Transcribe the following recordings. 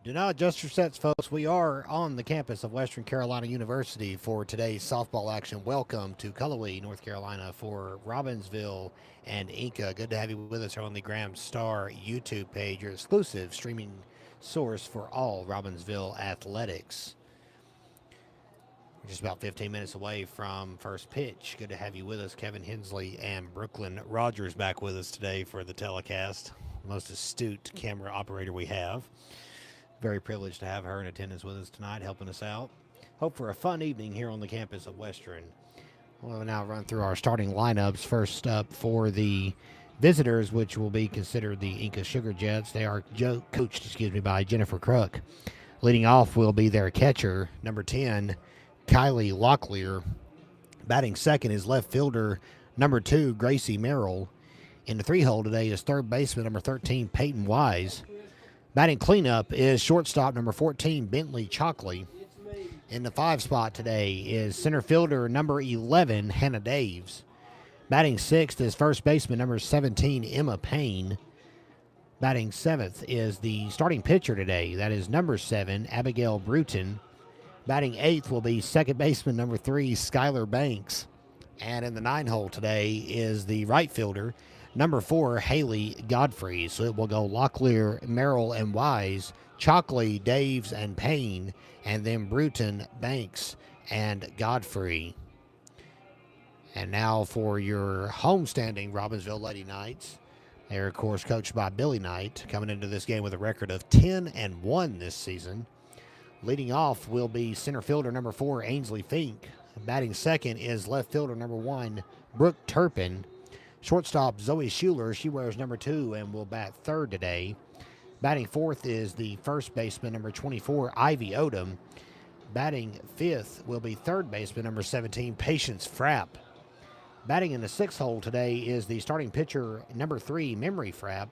Do not adjust your sets, folks. We are on the campus of Western Carolina University for today's softball action. Welcome to Cullowhee, North Carolina for Robbinsville and Enka. Good to have you with us here on the Graham Star YouTube page, your exclusive streaming source for all Robbinsville athletics. We're just about 15 minutes away from first pitch. Good to have you with us. Kevin Hensley and Brooklyn Rogers back with us today for the telecast. Most astute camera operator we have. Very privileged to have her in attendance with us tonight, helping us out. Hope for a fun evening here on the campus of Western. We'll now run through our starting lineups. First up for the visitors, which will be considered the Enka Sugar Jets. They are coached by Jennifer Crook. Leading off will be their catcher, number 10, Kylie Locklear. Batting second is left fielder, number 2, Gracie Merrill. In the 3-hole today is third baseman, number 13, Peyton Wise. Batting cleanup is shortstop number 14, Bentley Chalkley. In the 5 spot today is center fielder number 11, Hannah Daves. Batting sixth is first baseman number 17, Emma Payne. Batting seventh is the starting pitcher today. That is number 7, Abigail Bruton. Batting eighth will be second baseman number 3, Skylar Banks. And in the 9-hole today is the right fielder, number 4, Haley Godfrey. So it will go Locklear, Merrill, and Wise, Chalkley, Daves, and Payne, and then Bruton, Banks, and Godfrey. And now for your homestanding Robbinsville Lady Knights. They're, of course, coached by Billy Knight, coming into this game with a record of 10-1 this season. Leading off will be center fielder number 4, Ainsley Fink. Batting second is left fielder number 1, Brooke Turpin. Shortstop Zoe Schuler, she wears number 2 and will bat third today. Batting fourth is the first baseman, number 24, Ivy Odom. Batting fifth will be third baseman, number 17, Patience Frapp. Batting in the 6th hole today is the starting pitcher, number 3, Memory Frapp.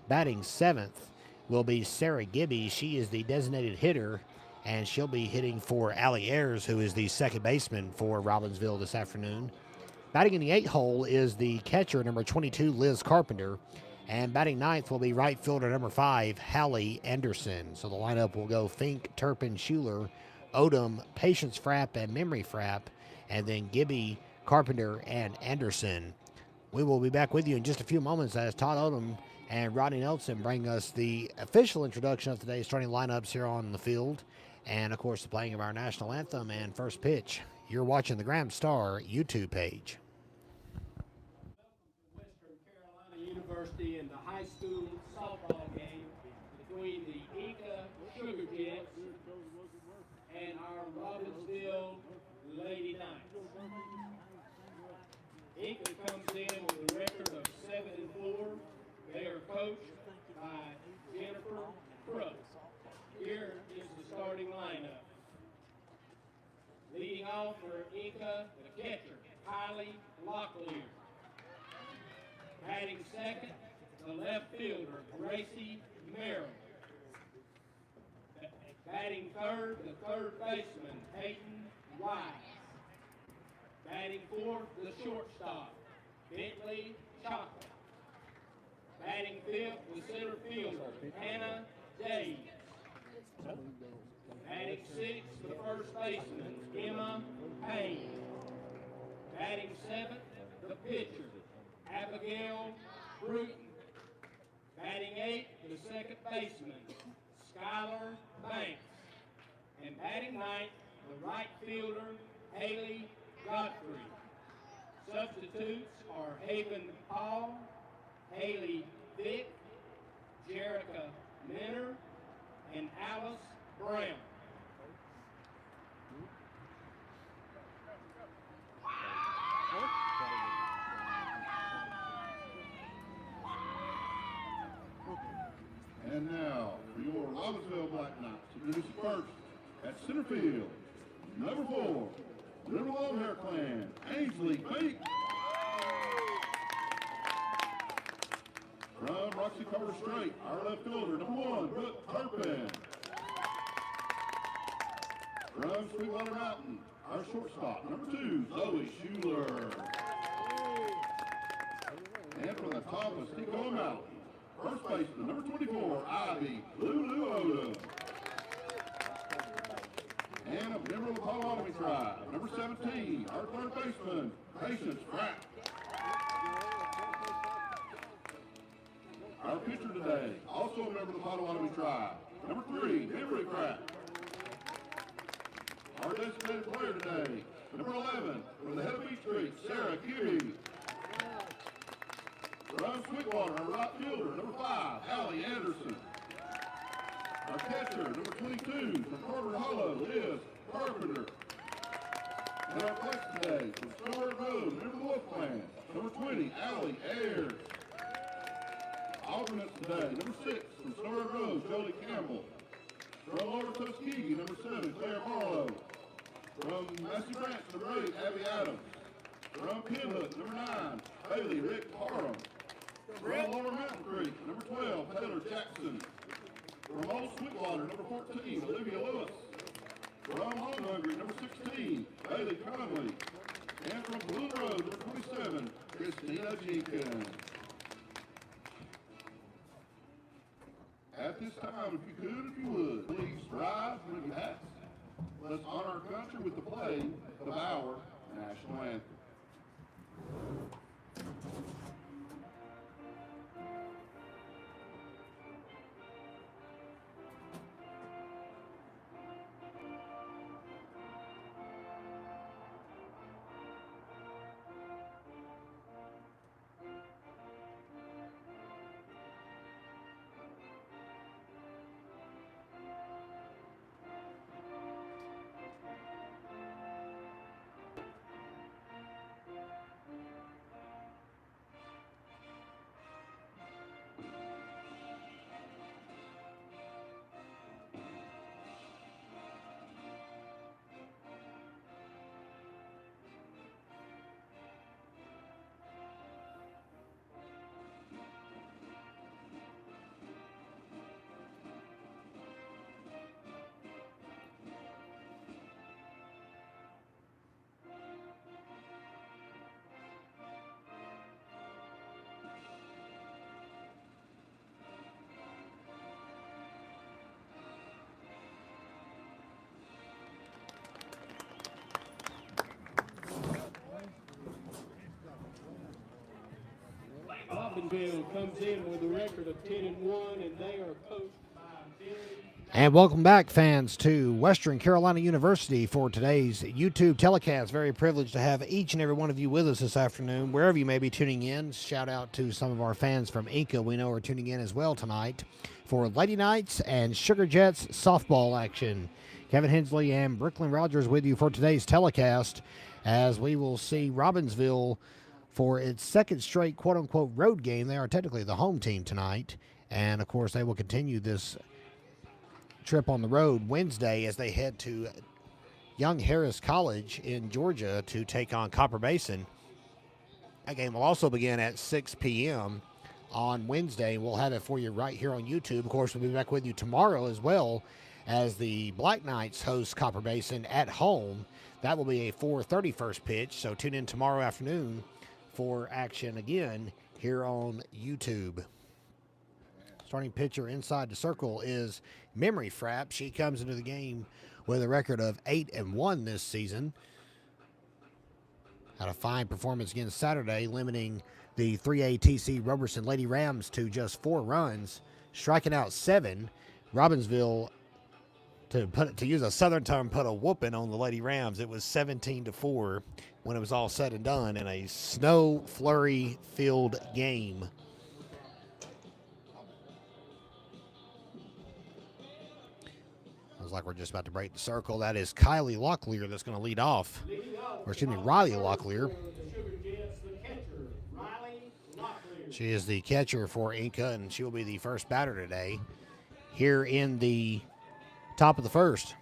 Batting seventh will be Sarah Gibby. She is the designated hitter, and she'll be hitting for Allie Ayers, who is the second baseman for Robbinsville this afternoon. Batting in the 8th hole is the catcher, number 22, Liz Carpenter. And batting ninth will be right fielder, number 5, Hallie Anderson. So the lineup will go Fink, Turpin, Schuler, Odom, Patience Frapp, and Memory Frapp. And then Gibby, Carpenter, and Anderson. We will be back with you in just a few moments as Todd Odom and Rodney Nelson bring us the official introduction of today's starting lineups here on the field. And, of course, the playing of our national anthem and first pitch. You're watching the Graham Star YouTube page. Western Carolina University and the high school softball game between the Enka Sugar Jets and our Robbinsville Lady Knights. Enka comes in with a record of 7-4. They are coached by Jennifer Crook. Here is the starting lineup. Leading off for Enka, the catcher, Kylie Locklear. Batting second, the left fielder, Gracie Merrill. Batting third, the third baseman, Peyton Wise. Batting fourth, the shortstop, Bentley Chocolate. Batting fifth, the center fielder, Hannah Daves. Batting sixth, the first baseman, Emma Payne. Batting seventh, the pitcher, Abigail Bruton. Batting eighth, the second baseman, Skylar Banks. And batting ninth, the right fielder, Haley Godfrey. Substitutes are Haven Paul, Haley Vick, Jerica Minner, and Alice Brown. And now, for your Robbinsville Black Knights, introduce first at center field, number 4, Little Long Hair Clan, Ainsley Fink. From Roxy Carter Straight, our left fielder, number 1, Brooke Turpin. From Sweetwater Mountain, our shortstop, number 2, Zoe Schuler. And from the top of Sequoia Mountain, first baseman, number 24, Ivy Lulu Odom. try. Number 17, our third baseman, Patience Pratt. Our pitcher today, also a member of the Potawatomi tribe, number 3, Henry Pratt. Our designated player today, number 11, from the head of Beach Creek, Sarah Kibbe. From Sweetwater, our right fielder, number 5, Allie Anderson. Our catcher, number 22, from Carter Hollow, Liz Carpenter. And our flex today, from Stewart Road, member of the Wolf Clan, number 20, Allie Ayers. Alternates today, number 6, from Stewart Road, Jolie Campbell. From Lower Tuskegee, number 7, Claire Barlow. From Massey Branch, number 8, Abby Adams. From Pinhook, number 9, Bailey Rick Parham. From Lower Mountain Creek, number 12, Taylor Jackson. From Old Sweetwater, number 14, Olivia Lewis. From Home Hungry, number 16, Bailey Conley. And from Blue Road, number 27, Christina Jenkins. At this time, if you would, please rise with your hats. Let us honor our country with the playing of our national anthem. Robbinsville comes in with a record of 10-1, and they are coached by Billy. And welcome back, fans, to Western Carolina University for today's YouTube telecast. Very privileged to have each and every one of you with us this afternoon, wherever you may be tuning in. Shout out to some of our fans from Enka we know are tuning in as well tonight for Lady Knights and Sugar Jets softball action. Kevin Hensley and Brooklyn Rogers with you for today's telecast, as we will see Robbinsville for its second straight quote-unquote road game. They are technically the home team tonight, and of course they will continue this trip on the road Wednesday as they head to Young Harris College in Georgia to take on Copper Basin. That game will also begin at 6 p.m. on Wednesday. We'll have it for you right here on YouTube. Of course, we'll be back with you tomorrow as well, as the Black Knights host Copper Basin at home. That will be a 4:30 first pitch, so tune in tomorrow afternoon for action again here on YouTube. Starting pitcher inside the circle is Memory Frapp. She comes into the game with a record of 8-1 this season. Had a fine performance again Saturday, limiting the 3A TC Roberson Lady Rams to just 4 runs, striking out 7. Robbinsville, to use a Southern term, put a whooping on the Lady Rams. It was 17-4 when it was all said and done in a snow flurry filled game. Looks like we're just about to break the circle. That is Kylie Locklear that's going to lead off. Or excuse me, Riley Locklear. She is the catcher for Enka, and she will be the first batter today here in the top of the first.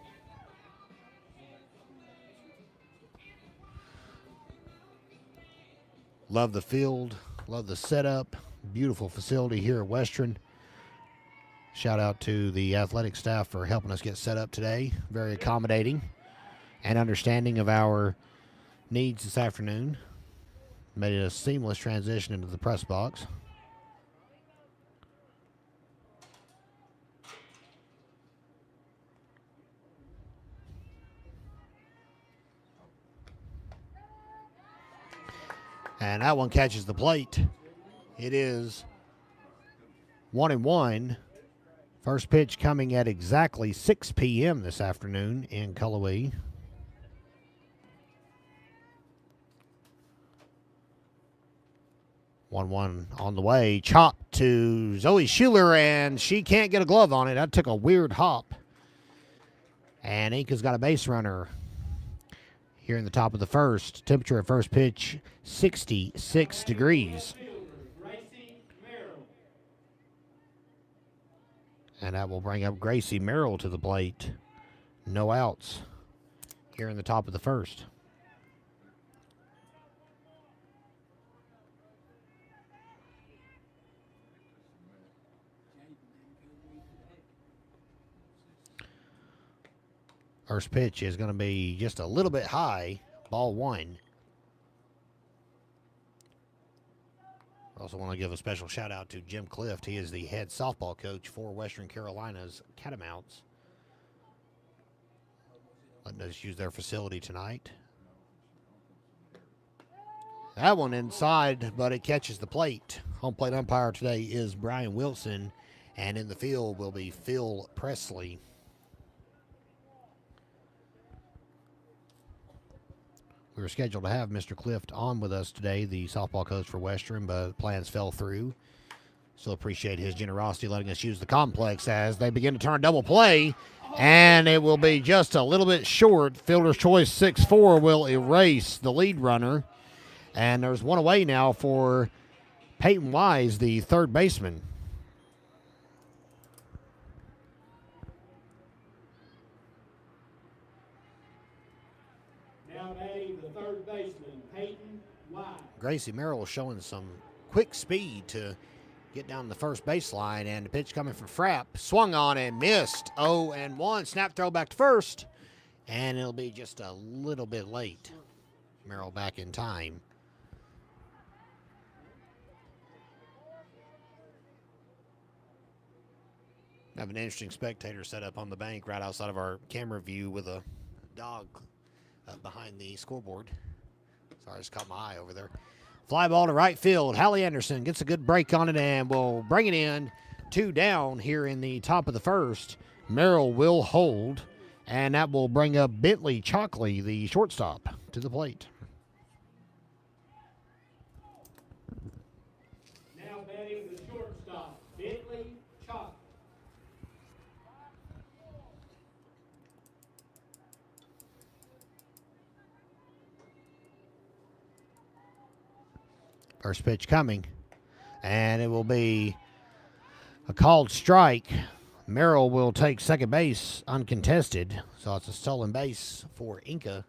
Love the field, love the setup. Beautiful facility here at Western. Shout out to the athletic staff for helping us get set up today. Very accommodating and understanding of our needs this afternoon. Made it a seamless transition into the press box. And that one catches the plate. It is 1-1. First pitch coming at exactly 6 p.m. this afternoon in Cullowhee. One on the way. Chop to Zoe Schuler, and she can't get a glove on it. That took a weird hop. And Enka's got a base runner here in the top of the first. Temperature at first pitch, 66 degrees. And that will bring up Gracie Merrill to the plate. No outs here in the top of the first. First pitch is going to be just a little bit high. Ball 1. Also want to give a special shout out to Jim Clift. He is the head softball coach for Western Carolina's Catamounts. Letting us use their facility tonight. That one inside, but it catches the plate. Home plate umpire today is Brian Wilson, and in the field will be Phil Presley. We were scheduled to have Mr. Clift on with us today, the softball coach for Western, but plans fell through. Still appreciate his generosity letting us use the complex as they begin to turn double play, and it will be just a little bit short. Fielder's choice 6-4 will erase the lead runner, and there's one away now for Peyton Wise, the third baseman. Third baseman, Peyton Wise. Gracie Merrill showing some quick speed to get down the first baseline, and the pitch coming from Frapp. Swung on and missed. 0-1. Snap throw back to first, and it'll be just a little bit late. Merrill back in time. I have an interesting spectator set up on the bank right outside of our camera view with a dog behind the scoreboard. Sorry, I just caught my eye over there. Fly ball to right field. Hallie Anderson gets a good break on it and will bring it in. 2 down here in the top of the first. Merrill will hold, and that will bring up Bentley Chalkley, the shortstop, to the plate. Now batting the shortstop, Bentley Chalkley. First pitch coming, and it will be a called strike. Merrill will take second base uncontested, so it's a stolen base for Enka.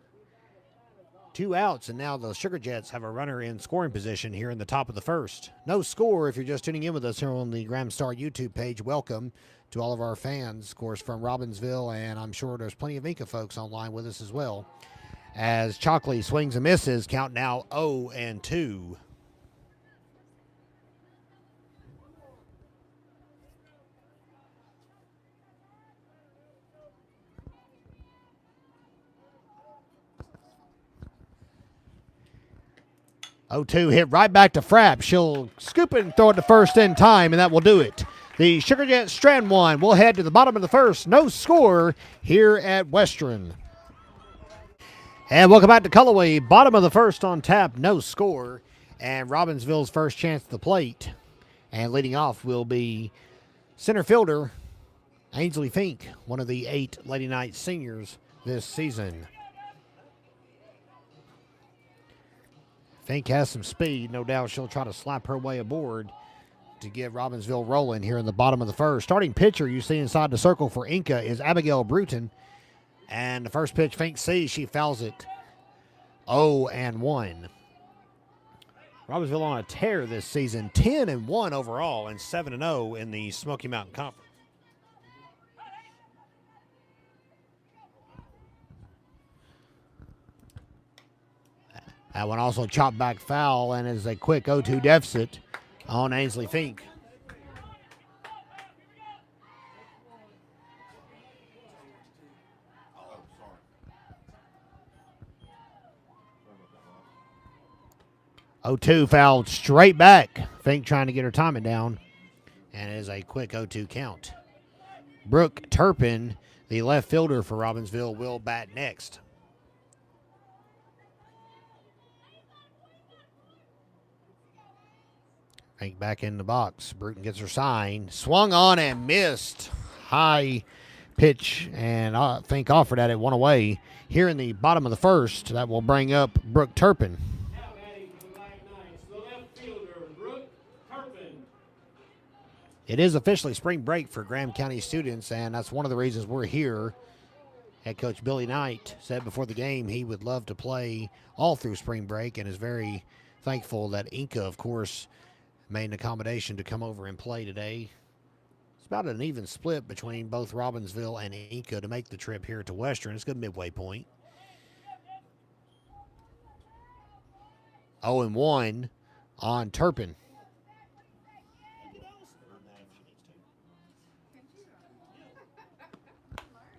2 outs, and now the Sugar Jets have a runner in scoring position here in the top of the first. No score if you're just tuning in with us here on the Graham Star YouTube page. Welcome to all of our fans, of course, from Robbinsville, and I'm sure there's plenty of Enka folks online with us as well. As Chalkley swings and misses, count now 0-2. Hit right back to Frapp. She'll scoop it and throw it to first in time, and that will do it. The Sugar Jets strand one. We'll head to the bottom of the first. No score here at Western. And welcome back to Cullowhee. Bottom of the first on tap. No score. And Robbinsville's first chance at the plate. And leading off will be center fielder Ainsley Fink, one of the 8 Lady Knight seniors this season. Fink has some speed. No doubt she'll try to slap her way aboard to get Robbinsville rolling here in the bottom of the first. Starting pitcher you see inside the circle for Enka is Abigail Bruton. And the first pitch Fink sees, she fouls it 0-1. Robbinsville on a tear this season, 10-1 overall and 7-0 in the Smoky Mountain Conference. That one also chopped back foul and is a quick 0-2 deficit on Ainsley Fink. 0-2 fouled straight back. Fink trying to get her timing down. And it is a quick 0-2 count. Brooke Turpin, the left fielder for Robbinsville, will bat next. Fink back in the box. Bruton gets her sign. Swung on and missed. High pitch, and Fink offered at it, one away. Here in the bottom of the first, that will bring up Brooke Turpin. Now batting for the Black Knights, the left fielder, Brooke Turpin. It is officially spring break for Graham County students, and that's one of the reasons we're here. Head coach Billy Knight said before the game he would love to play all through spring break and is very thankful that Enka, of course, made an accommodation to come over and play today. It's about an even split between both Robbinsville and Enka to make the trip here to Western. It's a good midway point. 0-1 on Turpin.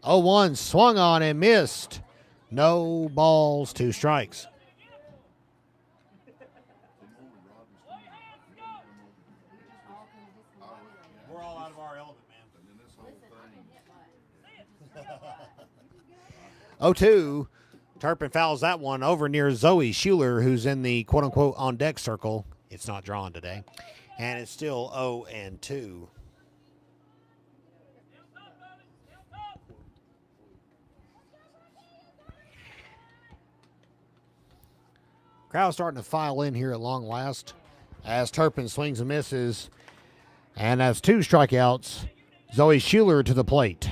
0-1 swung on and missed. No balls, 2 strikes. We're all out of our element, man. 0-2. Turpin fouls that one over near Zoe Schuler, who's in the quote-unquote on-deck circle. It's not drawn today. And it's still 0-2. Crowd starting to file in here at long last as Turpin swings and misses. And that's 2 strikeouts. Zoe Schuler to the plate.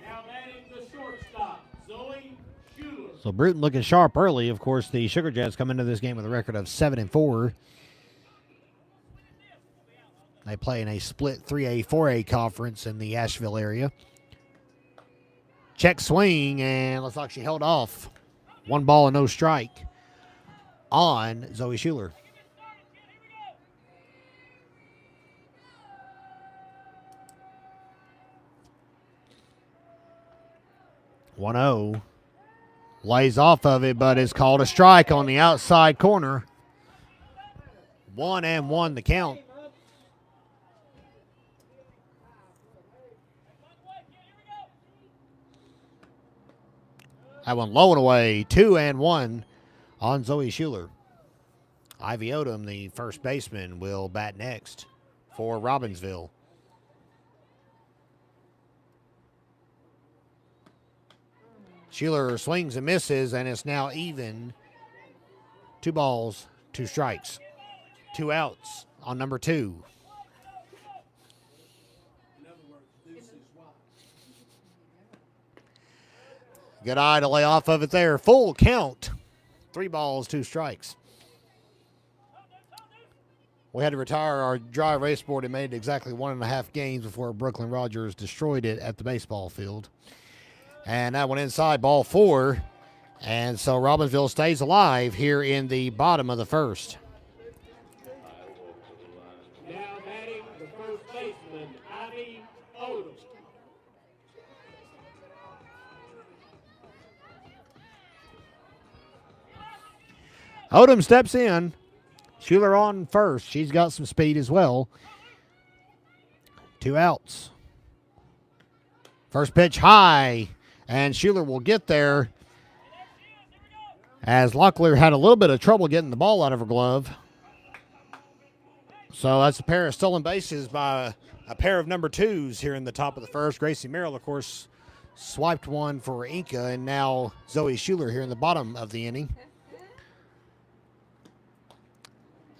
Now batting the shortstop, Zoe Schuler. So Bruton looking sharp early. Of course, the Sugar Jets come into this game with a record of 7-4. They play in a split 3A, 4A conference in the Asheville area. Check swing, and looks like she held off. 1 ball and no strike on Zoe Schuler. One-0. Lays off of it, but is called a strike on the outside corner. 1-1 the count. That one low and away. 2-1 on Zoe Schuler. Ivy Odom, the first baseman, will bat next for Robbinsville. Schuler swings and misses, and it's now even. 2 balls, 2 strikes. 2 outs on number 2. Good eye to lay off of it there. Full count. 3 balls, 2 strikes. We had to retire our dry erase board and made it exactly 1.5 games before Brooklyn Rogers destroyed it at the baseball field. And that went inside, ball 4. And so Robbinsville stays alive here in the bottom of the first. Now batting the first baseman, Ivy Odom. Odom steps in. Schuler on first. She's got some speed as well. 2 outs. First pitch high, and Schuler will get there as Locklear had a little bit of trouble getting the ball out of her glove. So that's a pair of stolen bases by a pair of number 2s here in the top of the first. Gracie Merrill, of course, swiped one for Enka, and now Zoe Schuler here in the bottom of the inning.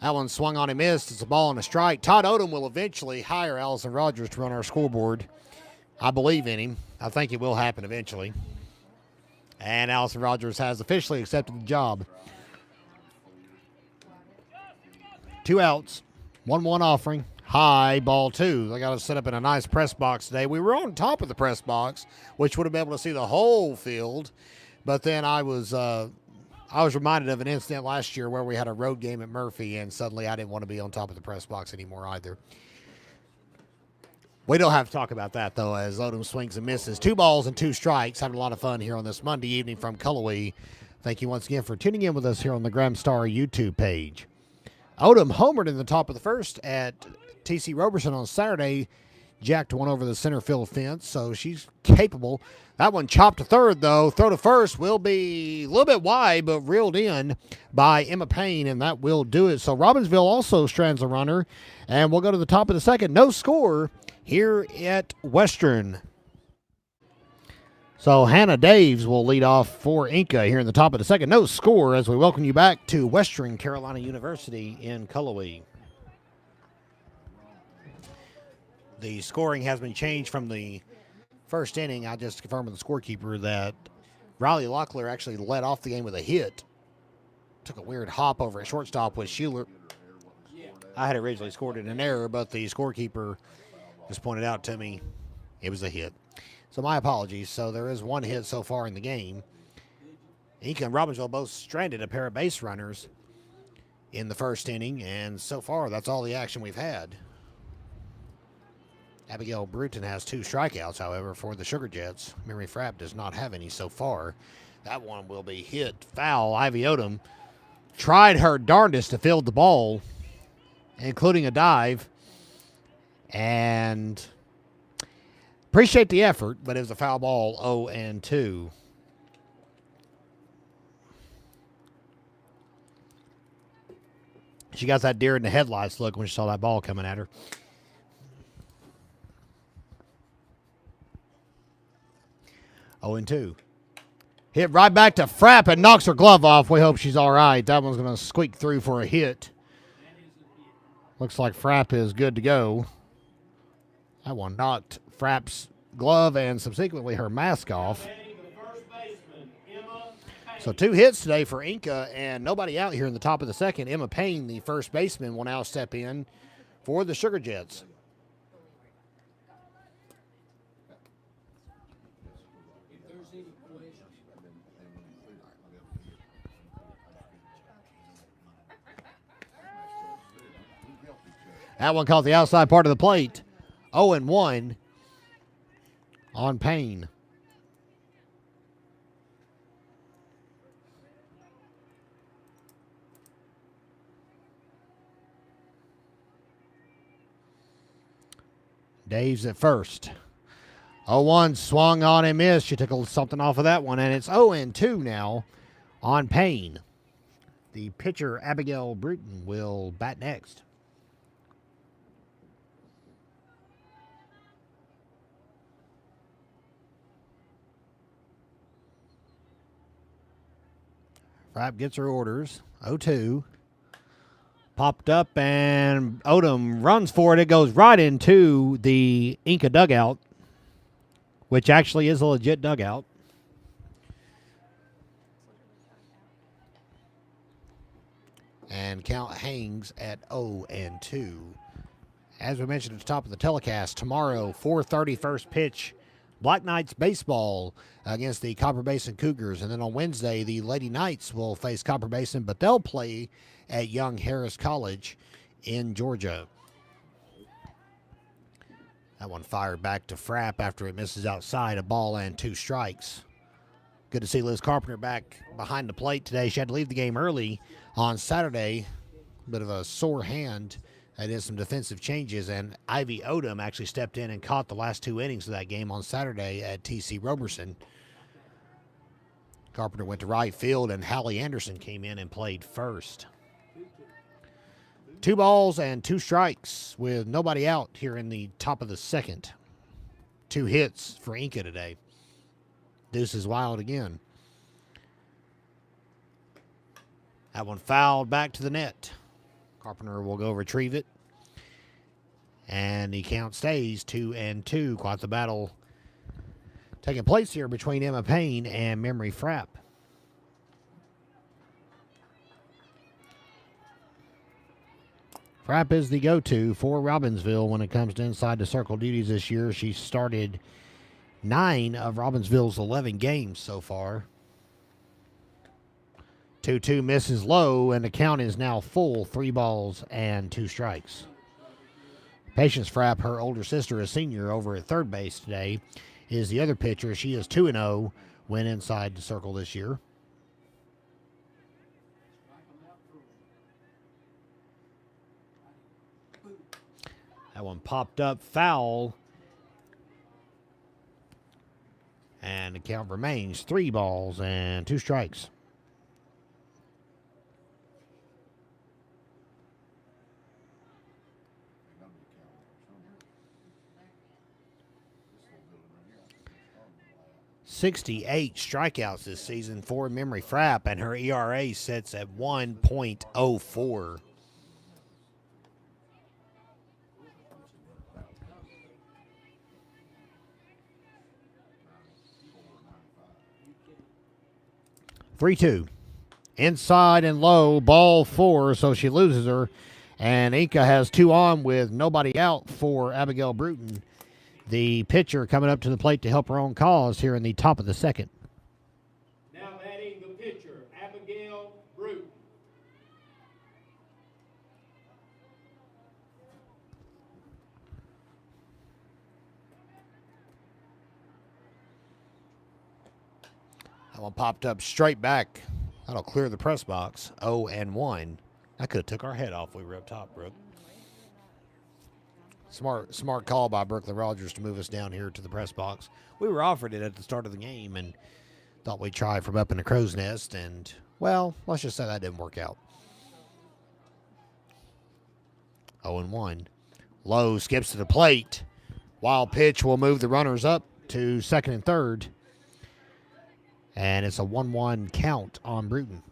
That one swung on and missed. It's a ball and a strike. Todd Odom will eventually hire Allison Rogers to run our scoreboard. I believe in him. I think it will happen eventually. And Allison Rogers has officially accepted the job. 2 outs. 1-1 offering. High, ball 2. They got us set up in a nice press box today. We were on top of the press box, which would have been able to see the whole field. But then I was reminded of an incident last year where we had a road game at Murphy, and suddenly I didn't want to be on top of the press box anymore either. We don't have to talk about that, though, as Odom swings and misses. 2 balls and 2 strikes. Having a lot of fun here on this Monday evening from Cullowhee Thank you once again for tuning in with us here on the Graham Star YouTube page. Odom homered in the top of the first at TC Roberson on Saturday. Jacked one over the center field fence, so she's capable. That one chopped to third, though. Throw to first will be a little bit wide, but reeled in by Emma Payne, and that will do it. So Robbinsville also strands a runner, and we'll go to the top of the second. No score here at Western. So Hannah Daves will lead off for Enka here in the top of the second. No score as we welcome you back to Western Carolina University in Cullowhee. The scoring has been changed from the first inning. I just confirmed with the scorekeeper that Riley Locklear actually led off the game with a hit. Took a weird hop over at shortstop with Schuler. I had originally scored it an error, but the scorekeeper just pointed out to me it was a hit. So my apologies. So there is one hit so far in the game. Enka and Robbinsville both stranded a pair of base runners in the first inning, and so far that's all the action we've had. Abigail Bruton has 2 strikeouts, however, for the Sugar Jets. Mary Frapp does not have any so far. That one will be hit foul. Ivy Odom tried her darndest to field the ball, including a dive, and appreciate the effort, but it was a foul ball, 0-2. She got that deer in the headlights look when she saw that ball coming at her. 0-2. Hit right back to Frapp and knocks her glove off. We hope she's all right. That one's going to squeak through for a hit. Looks like Frapp is good to go. That one knocked Frapp's glove and subsequently her mask off. So 2 hits today for Enka and nobody out here in the top of the second. Emma Payne, the first baseman, will now step in for the Sugar Jets. That one caught the outside part of the plate. 0-1 on Payne. Dave's at first. 0-1 swung on and missed. She took something off of that one, and it's 0-2 now on Payne. The pitcher, Abigail Bruton, will bat next. Frapp gets her orders. 0-2. Popped up, and Odom runs for it. It goes right into the Enka dugout, which actually is a legit dugout. And count hangs at 0-2. As we mentioned at the top of the telecast, tomorrow, 4:30 first pitch, Black Knights baseball against the Copper Basin Cougars. And then on Wednesday, the Lady Knights will face Copper Basin, but they'll play at Young Harris College in Georgia. That one fired back to Frapp after it misses outside, a ball and 2 strikes. Good to see Liz Carpenter back behind the plate today. She had to leave the game early on Saturday. A bit of a sore hand. That is some defensive changes, and Ivy Odom actually stepped in and caught the last 2 innings of that game on Saturday at TC Roberson. Carpenter went to right field, and Hallie Anderson came in and played first. 2 balls and 2 strikes with nobody out here in the top of the second. 2 hits for Enka today. Deuce is wild again. That one fouled back to the net. Carpenter will go retrieve it. And the count stays 2-2. Quite the battle taking place here between Emma Payne and Memory Frapp. Frapp is the go-to for Robbinsville when it comes to inside the circle duties this year. She started 9 of Robbinsville's 11 games so far. 2-2 misses low, and the count is now full, 3 balls and 2 strikes. Patience Frapp, her older sister, a senior over at third base today, is the other pitcher. She is 2-0 when inside the circle this year. That one popped up, foul. And the count remains 3 balls and 2 strikes. "68 strikeouts this season for Memory Frapp, and her ERA sits at 1.04. "3-2. Inside and low, ball 4, so she loses her. And Enka has 2 on with nobody out for Abigail Bruton. The pitcher coming up to the plate to help her own cause here in the top of the second. Now batting the pitcher, Abigail Bruton. That one popped up straight back. That'll clear the press box. 0-1. That could have took our head off. We were up top, Brooke. Smart call by Brooklyn Rogers to move us down here to the press box. We were offered it at the start of the game and thought we'd try from up in the crow's nest, and, well, let's just say that didn't work out. 0-1. Lowe skips to the plate. Wild pitch will move the runners up to second and third. And it's a 1-1 count on Bruton.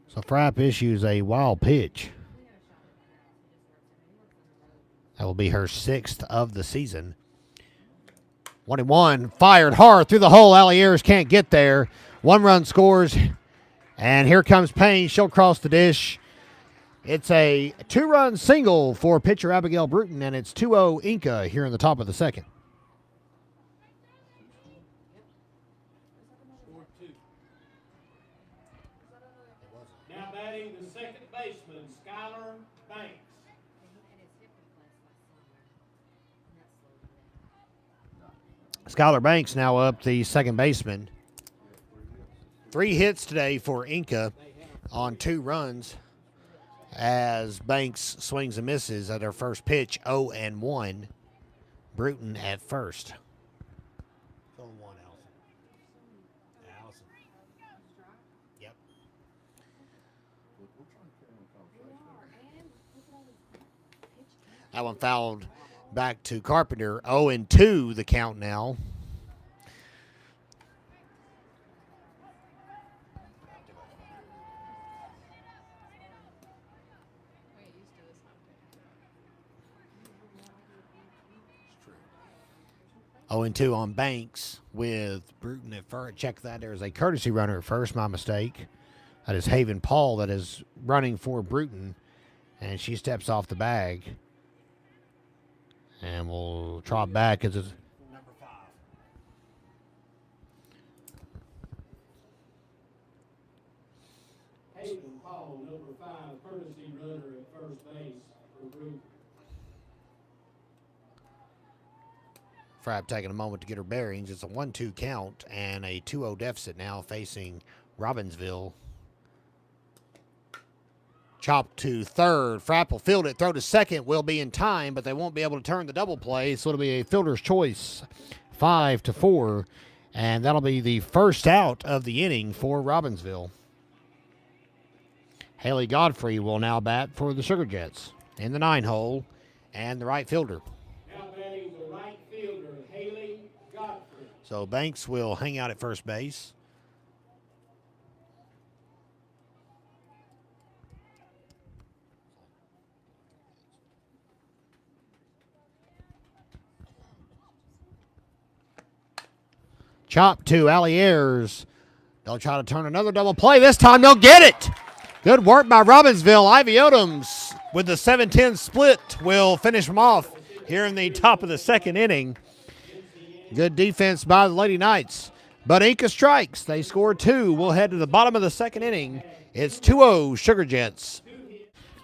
So Frapp issues a wild pitch. That will be her 6th of the season. 1-1, fired hard through the hole. Alliers can't get there. 1 run scores, and here comes Payne. She'll cross the dish. It's a 2-run single for pitcher Abigail Bruton, and it's 2-0 Enka here in the top of the second. Now batting the second baseman, Skylar Banks. Skylar Banks now up, the second baseman. 3 hits today for Enka on 2 runs as Banks swings and misses at her first pitch. 0-1. Bruton at first. 0-1, Allison. Yep. That one fouled back to Carpenter. 0-2 the count now. Oh, and 2 on Banks with Bruton at first. Check that. There's a courtesy runner at first. My mistake. That is Haven Paul that is running for Bruton. And she steps off the bag. And we'll trot back as it's number 5. Haven Paul, number 5, courtesy runner at first base for Bruton. Frapp taking a moment to get her bearings. It's a 1-2 count and a 2-0 deficit now facing Robbinsville. Chop to third. Frapp will field it. Throw to second. Will be in time, but they won't be able to turn the double play, so it'll be a fielder's choice. 5-4, and that'll be the first out of the inning for Robbinsville. Haley Godfrey will now bat for the Sugar Jets in the 9 hole, and the right fielder. Now batting the right fielder, Haley Godfrey. So Banks will hang out at first base. Chop to Alliers. They'll try to turn another double play. This time they'll get it. Good work by Robbinsville. Ivy Odoms with the 7-10 split will finish them off here in the top of the second inning. Good defense by the Lady Knights. But Enka strikes. They score 2. We'll head to the bottom of the second inning. It's 2-0 Sugar Jets.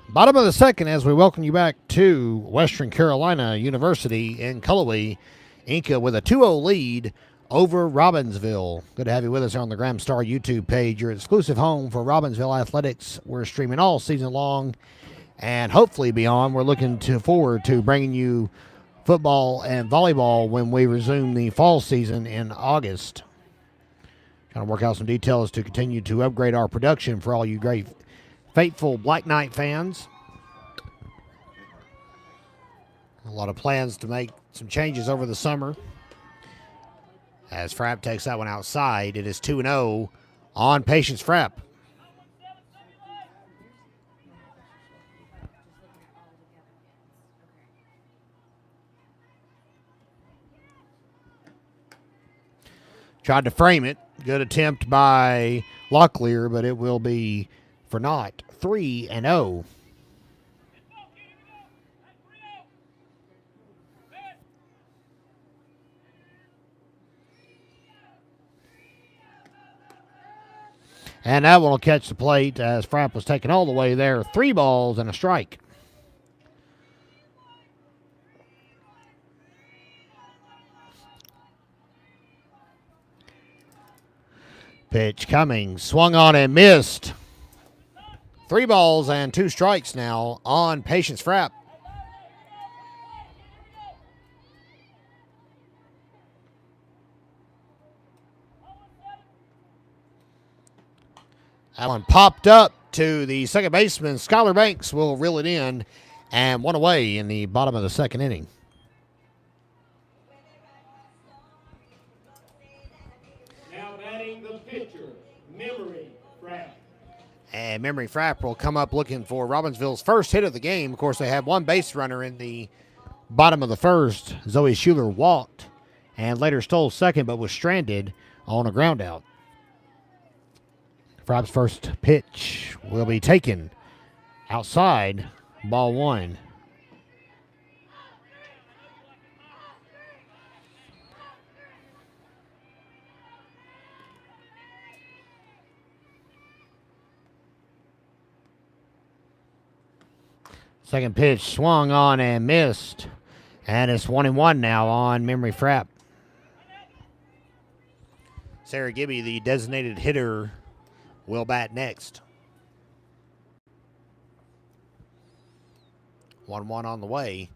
Bottom of the second as we welcome you back to Western Carolina University in Cullowhee. Enka with a 2-0 lead over Robbinsville. Good to have you with us on the Graham Star YouTube page, your exclusive home for Robbinsville athletics. We're streaming all season long and hopefully beyond. We're looking forward to bringing you football and volleyball when we resume the fall season in August. Trying to work out some details to continue to upgrade our production for all you great faithful Black Knight fans. A lot of plans to make some changes over the summer. As Frapp takes that one outside, it is 2-0 on Patience Frapp. Tried to frame it. Good attempt by Locklear, but it will be for naught. 3-0. And that one will catch the plate as Frapp was taken all the way there. 3 balls and a strike. Pitch coming, swung on and missed. 3 balls and 2 strikes now on Patience Frapp. That one popped up to the second baseman. Skylar Banks will reel it in and 1 away in the bottom of the second inning. Now batting the pitcher, Memory Frapp. And Memory Frapp will come up looking for Robbinsville's first hit of the game. Of course, they had 1 base runner in the bottom of the first. Zoe Schuler walked and later stole second but was stranded on a ground out. Frapp's first pitch will be taken outside, ball 1. Second pitch swung on and missed. And it's 1-1 now on Memory Frapp. Sarah Gibby, the designated hitter, will bat next. 1-1 on the way.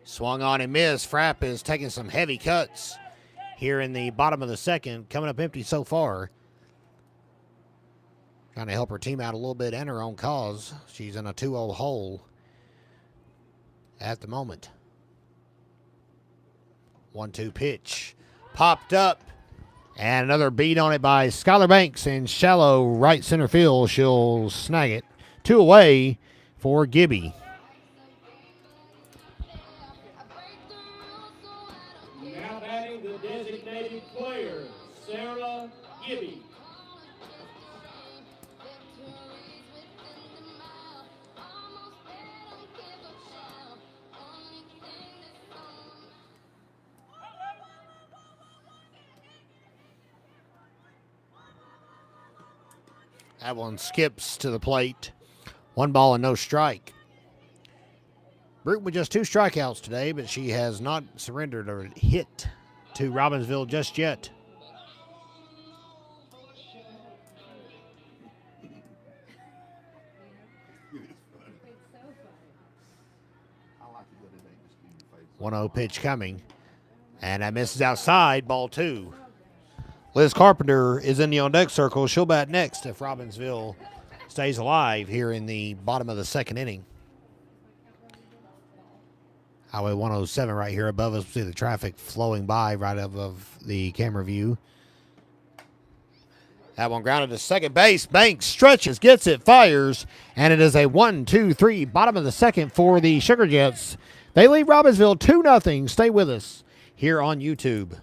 Swung on and missed. Frapp is taking some heavy cuts here in the bottom of the second. Coming up empty so far. Trying to help her team out a little bit and her own cause. She's in a 2-0 hole at the moment. 1-2 pitch. Popped up. And another beat on it by Skylar Banks in shallow right center field. She'll snag it. 2 away for Gibby. Now batting the designated player, Sarah Gibby. That one skips to the plate. 1 ball and no strike. Bruton with just 2 strikeouts today, but she has not surrendered or hit to Robbinsville just yet. I like it that it ain't just in your face. 1-0 pitch coming. And that misses outside, ball 2. Liz Carpenter is in the on-deck circle. She'll bat next if Robbinsville stays alive here in the bottom of the second inning. Highway 107 right here above us. We see the traffic flowing by right above the camera view. That one grounded to second base. Banks stretches, gets it, fires, and it is a 1-2-3 bottom of the second for the Sugar Jets. They lead Robbinsville 2-0. Stay with us here on YouTube.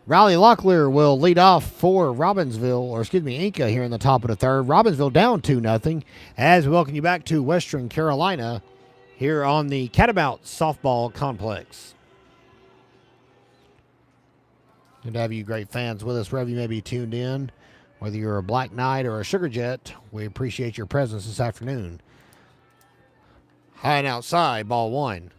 Riley Locklear will lead off for Enka here in the top of the third. Robbinsville down 2-0 as we welcome you back to Western Carolina here on the Catamounts softball complex. Good to have you great fans with us wherever you may be tuned in. Whether you're a Black Knight or a Sugar Jet, we appreciate your presence this afternoon. High and outside, ball 1.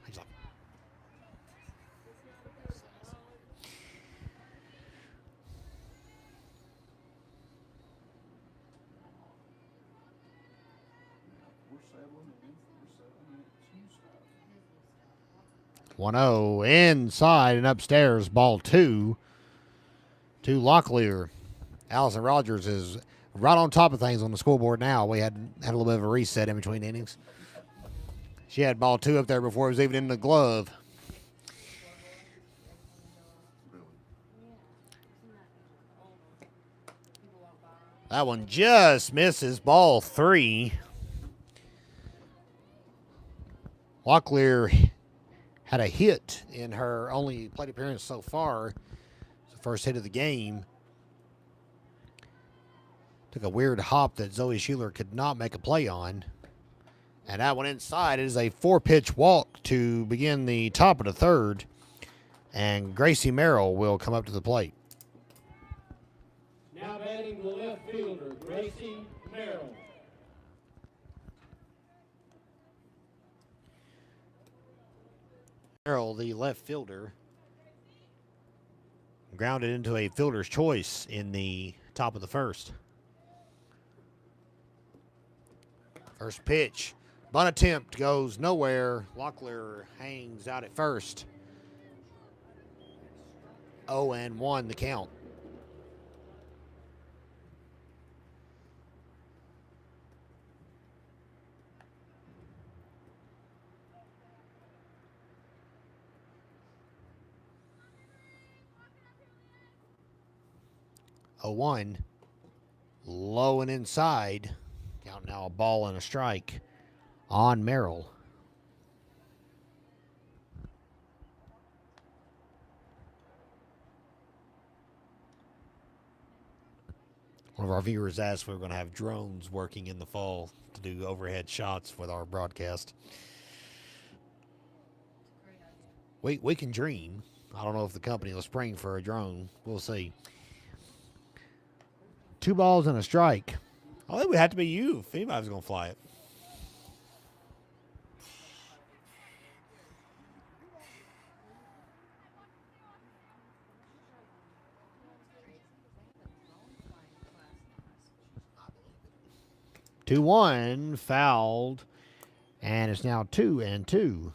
1-0 inside and upstairs. Ball 2 to Locklear. Allison Rogers is right on top of things on the scoreboard now. We had a little bit of a reset in between innings. She had ball 2 up there before it was even in the glove. That one just misses. Ball 3. Locklear had a hit in her only plate appearance so far. It's the first hit of the game. Took a weird hop that Zoe Schuler could not make a play on. And that one inside is a 4-pitch walk to begin the top of the third. And Gracie Merrill will come up to the plate. Now batting the left fielder, Gracie Merrill. Merrill, the left fielder, grounded into a fielder's choice in the top of the first. First pitch. Bunt attempt goes nowhere. Locklear hangs out at first. 0-1 the count. One, low and inside. Count now a ball and a strike on Merrill. One of our viewers asked if we were going to have drones working in the fall to do overhead shots with our broadcast. We can dream. I don't know if the company will spring for a drone. We'll see. 2 balls and a strike. Oh, it would have to be you if anybody's going to fly it. Two one fouled, and it's now 2-2.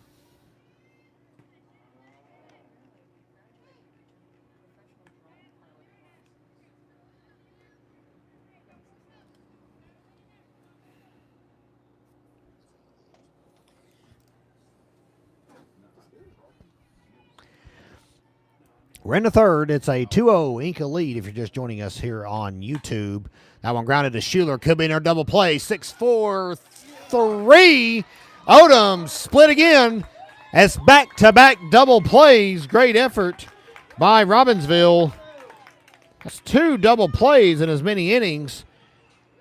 We're in the third. It's a 2-0 Enka lead if you're just joining us here on YouTube. That one grounded to Schuler. Could be in our double play. 6-4-3. Odom split again. As back-to-back double plays. Great effort by Robbinsville. That's 2 double plays in as many innings.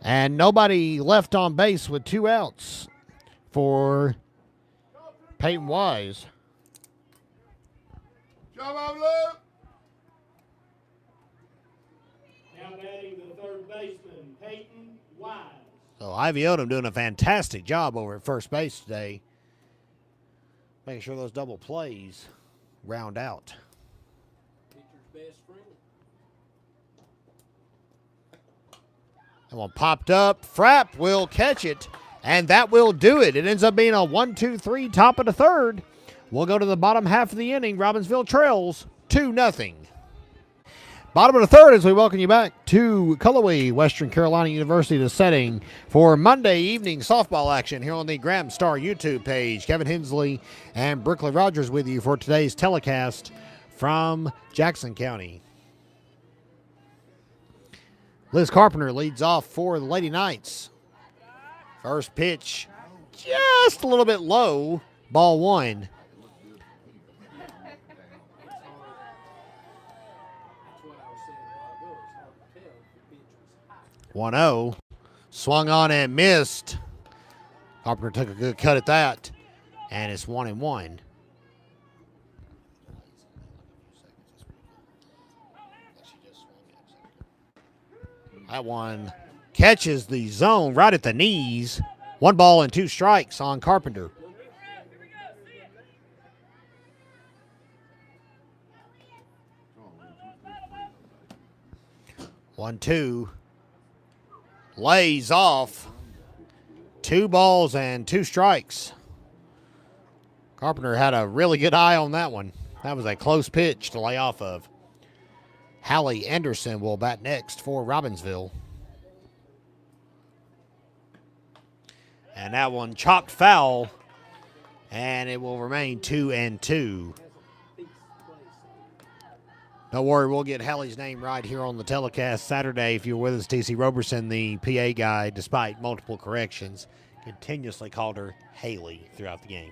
And nobody left on base with 2 outs for Peyton Wise. Job on left. Now batting the third baseman, Peyton Wise. So Ivy Odom doing a fantastic job over at first base today. Making sure those double plays round out. Pitcher's best friend. That one popped up. Frapp will catch it, and that will do it. It ends up being a 1-2-3 top of the third. We'll go to the bottom half of the inning. Robbinsville trails 2-0. Bottom of the third as we welcome you back to Cullowhee, Western Carolina University, the setting for Monday evening softball action here on the Graham Star YouTube page. Kevin Hensley and Brooklyn Rogers with you for today's telecast from Jackson County. Liz Carpenter leads off for the Lady Knights. First pitch just a little bit low. Ball 1. 1-0. Swung on and missed. Carpenter took a good cut at that. And it's 1-1. That one catches the zone right at the knees. 1 ball and 2 strikes on Carpenter. One, two. Lays off 2 balls and 2 strikes. Carpenter had a really good eye on that one. That was a close pitch to lay off of. Hallie Anderson will bat next for Robbinsville. And that one chopped foul, and it will remain 2-2. Don't worry, we'll get Hallie's name right here on the telecast Saturday. If you're with us, TC Roberson, the PA guy, despite multiple corrections, continuously called her Haley throughout the game.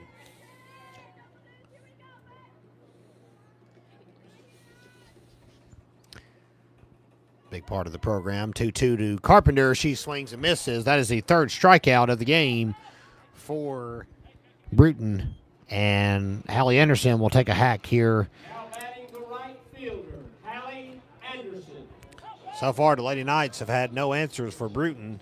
Big part of the program. 2-2 to Carpenter. She swings and misses. That is the 3rd strikeout of the game for Bruton. And Hallie Anderson will take a hack here. Now batting the right fielder, Hallie Anderson. So far, the Lady Knights have had no answers for Bruton.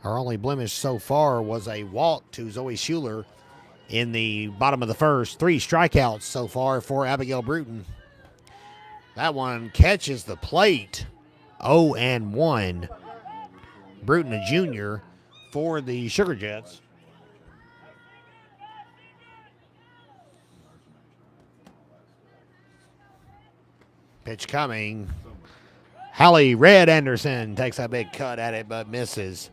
Our only blemish so far was a walk to Zoe Schuler in the bottom of the 1st. 3 strikeouts so far for Abigail Bruton. That one catches the plate. 0-1. Bruton, a junior, for the Sugar Jets. Pitch coming. Hallie Red Anderson takes a big cut at it, but misses.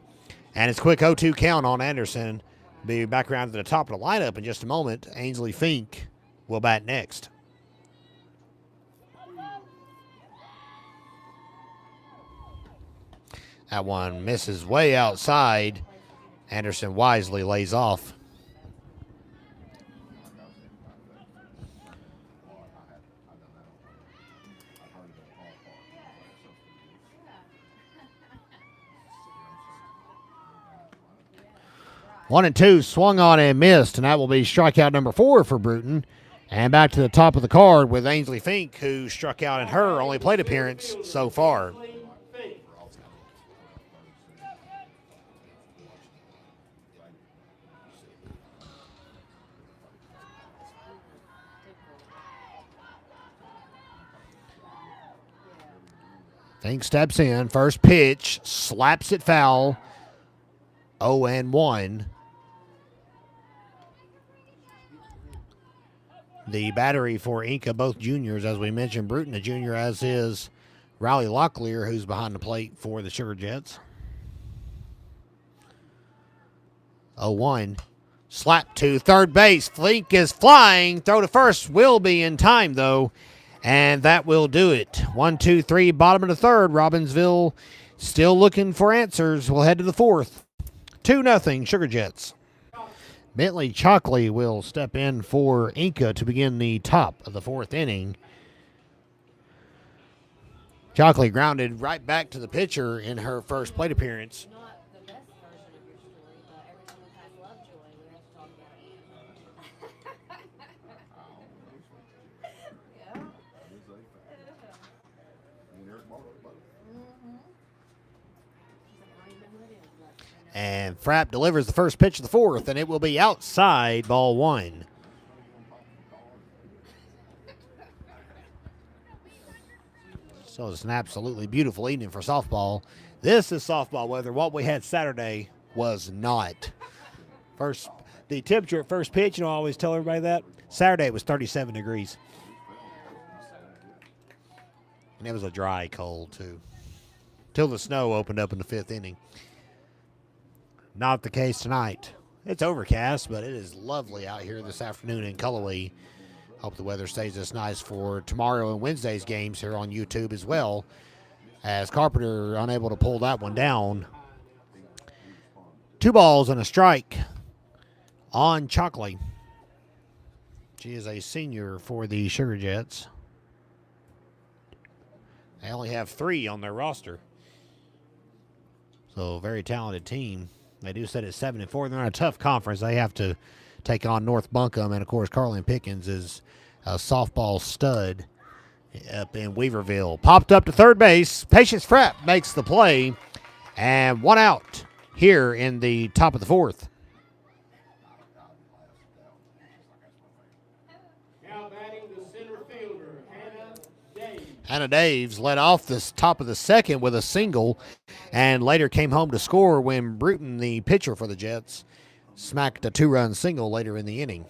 And it's quick 0-2 count on Anderson. Be back around to the top of the lineup in just a moment. Ainsley Fink will bat next. That one misses way outside. Anderson wisely lays off. One and two, swung on and missed, and that will be strikeout number 4 for Bruton. And back to the top of the card with Ainsley Fink, who struck out in her only plate appearance so far. Fink steps in, first pitch, slaps it foul, 0-1. The battery for Enka, both juniors, as we mentioned, Bruton a junior, as is Riley Locklear, who's behind the plate for the Sugar Jets. 0-1. Slap to third base. Fink is flying. Throw to first will be in time, though. And that will do it. 1, 2, 3, bottom of the 3rd. Robbinsville still looking for answers. We'll head to the 4th. 2-0 Sugar Jets. Bentley Chalkley will step in for Enka to begin the top of the 4th inning. Chalkley grounded right back to the pitcher in her first plate appearance. Not the best version of your story, but every time we pass Lovejoy, we have to talk about you. Yeah. And Frapp delivers the first pitch of the 4th, and it will be outside, ball 1. So it's an absolutely beautiful evening for softball. This is softball weather. What we had Saturday was not. The temperature at first pitch, I always tell everybody that. Saturday it was 37 degrees. And it was a dry cold, too. Till the snow opened up in the 5th inning. Not the case tonight. It's overcast, but it is lovely out here this afternoon in Cullowhee. Hope the weather stays this nice for tomorrow and Wednesday's games here on YouTube as well, as Carpenter unable to pull that one down. 2 balls and a strike on Chalkley. She is a senior for the Sugar Jets. They only have 3 on their roster. So a very talented team. They do sit at 7-4. They're in a tough conference. They have to take on North Buncombe, and of course, Carlin Pickens is a softball stud up in Weaverville. Popped up to third base. Patience Frapp makes the play, and 1 out here in the top of the 4th. Now batting the center fielder, Hannah James. Hannah Daves led off the top of the second with a single and later came home to score when Bruton, the pitcher for the Jets, smacked a 2-run single later in the inning.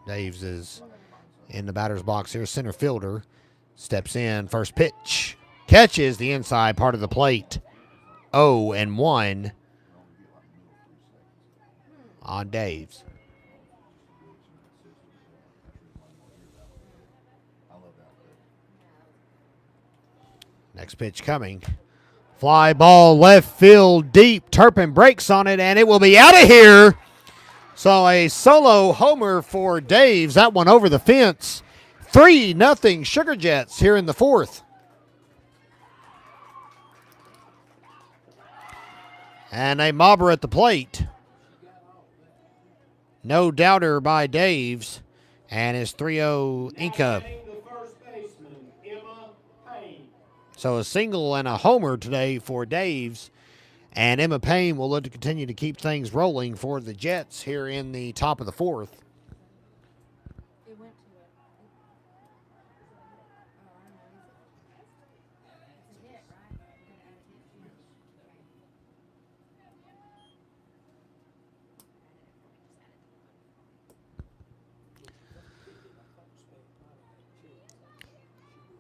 Daves is in the batter's box here. Center fielder steps in. First pitch. Catches the inside part of the plate. 0-1 on Daves. Next pitch coming. Fly ball left field deep. Turpin breaks on it, and it will be out of here. So a solo homer for Daves. That one over the fence. 3-0 Sugar Jets here in the fourth. And a mobber at the plate. No doubter by Daves. And it's 3-0 Enka. So a single and a homer today for Daves. And Emma Payne will look to continue to keep things rolling for the Jets here in the top of the fourth.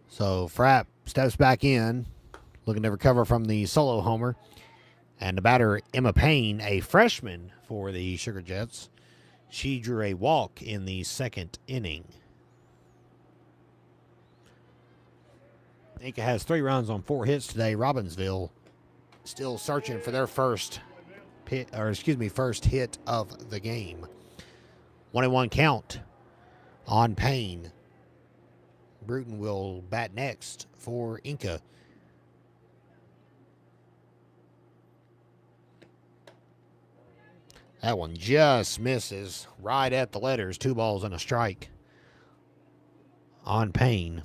So Frapp steps back in, looking to recover from the solo homer. And the batter, Emma Payne, a freshman for the Sugar Jets. She drew a walk in the second inning. Enka has 3 runs on 4 hits today. Robbinsville still searching for their first hit of the game. 1-1 count on Payne. Bruton will bat next for Enka. That one just misses right at the letters. 2 balls and a strike on Payne.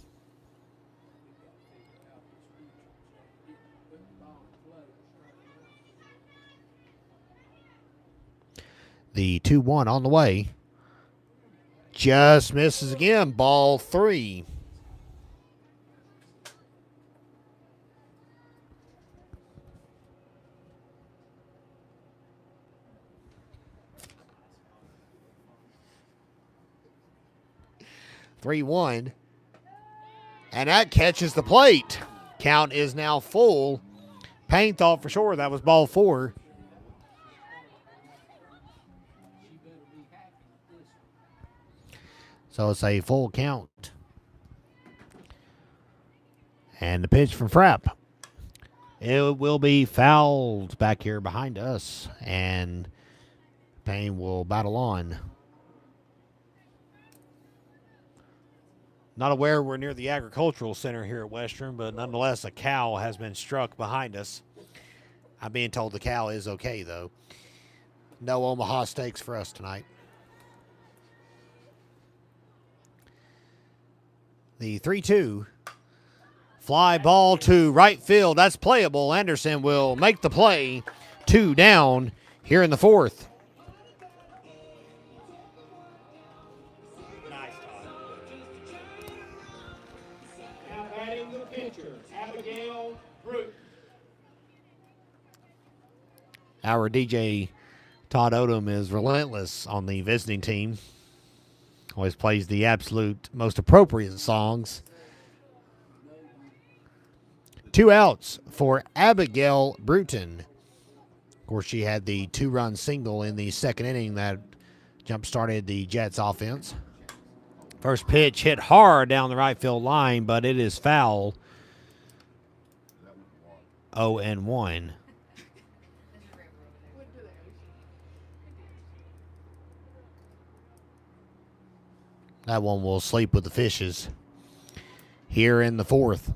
The 2-1 on the way. Just misses again. Ball 3. (3-1), and that catches the plate. Count is now full. Payne thought for sure that was ball 4. So it's a full count. And the pitch from Frapp. It will be fouled back here behind us, and Payne will battle on. Not aware we're near the agricultural center here at Western, but nonetheless, a cow has been struck behind us. I'm being told the cow is okay, though. No Omaha steaks for us tonight. The 3-2. Fly ball to right field. That's playable. Anderson will make the play. 2 down here in the fourth. Our DJ, Todd Odom, is relentless on the visiting team. Always plays the absolute most appropriate songs. 2 outs for Abigail Bruton. Of course, she had the 2-run single in the second inning that jump-started the Jets offense. First pitch hit hard down the right field line, but it is foul. 0-1. That one will sleep with the fishes here in the fourth.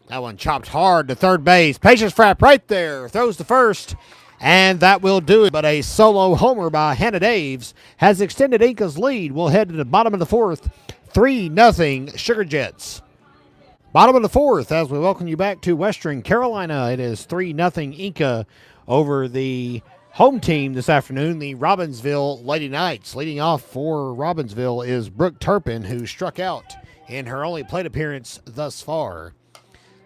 That one chopped hard to third base. Patience Frapp right there. Throws to first, and that will do it. But a solo homer by Hannah Daves has extended Enka's lead. We'll head to the bottom of the fourth. 3-0 Sugar Jets. Bottom of the fourth as we welcome you back to Western Carolina. It is 3-0 Enka over the home team this afternoon, the Robbinsville Lady Knights. Leading off for Robbinsville is Brooke Turpin, who struck out in her only plate appearance thus far.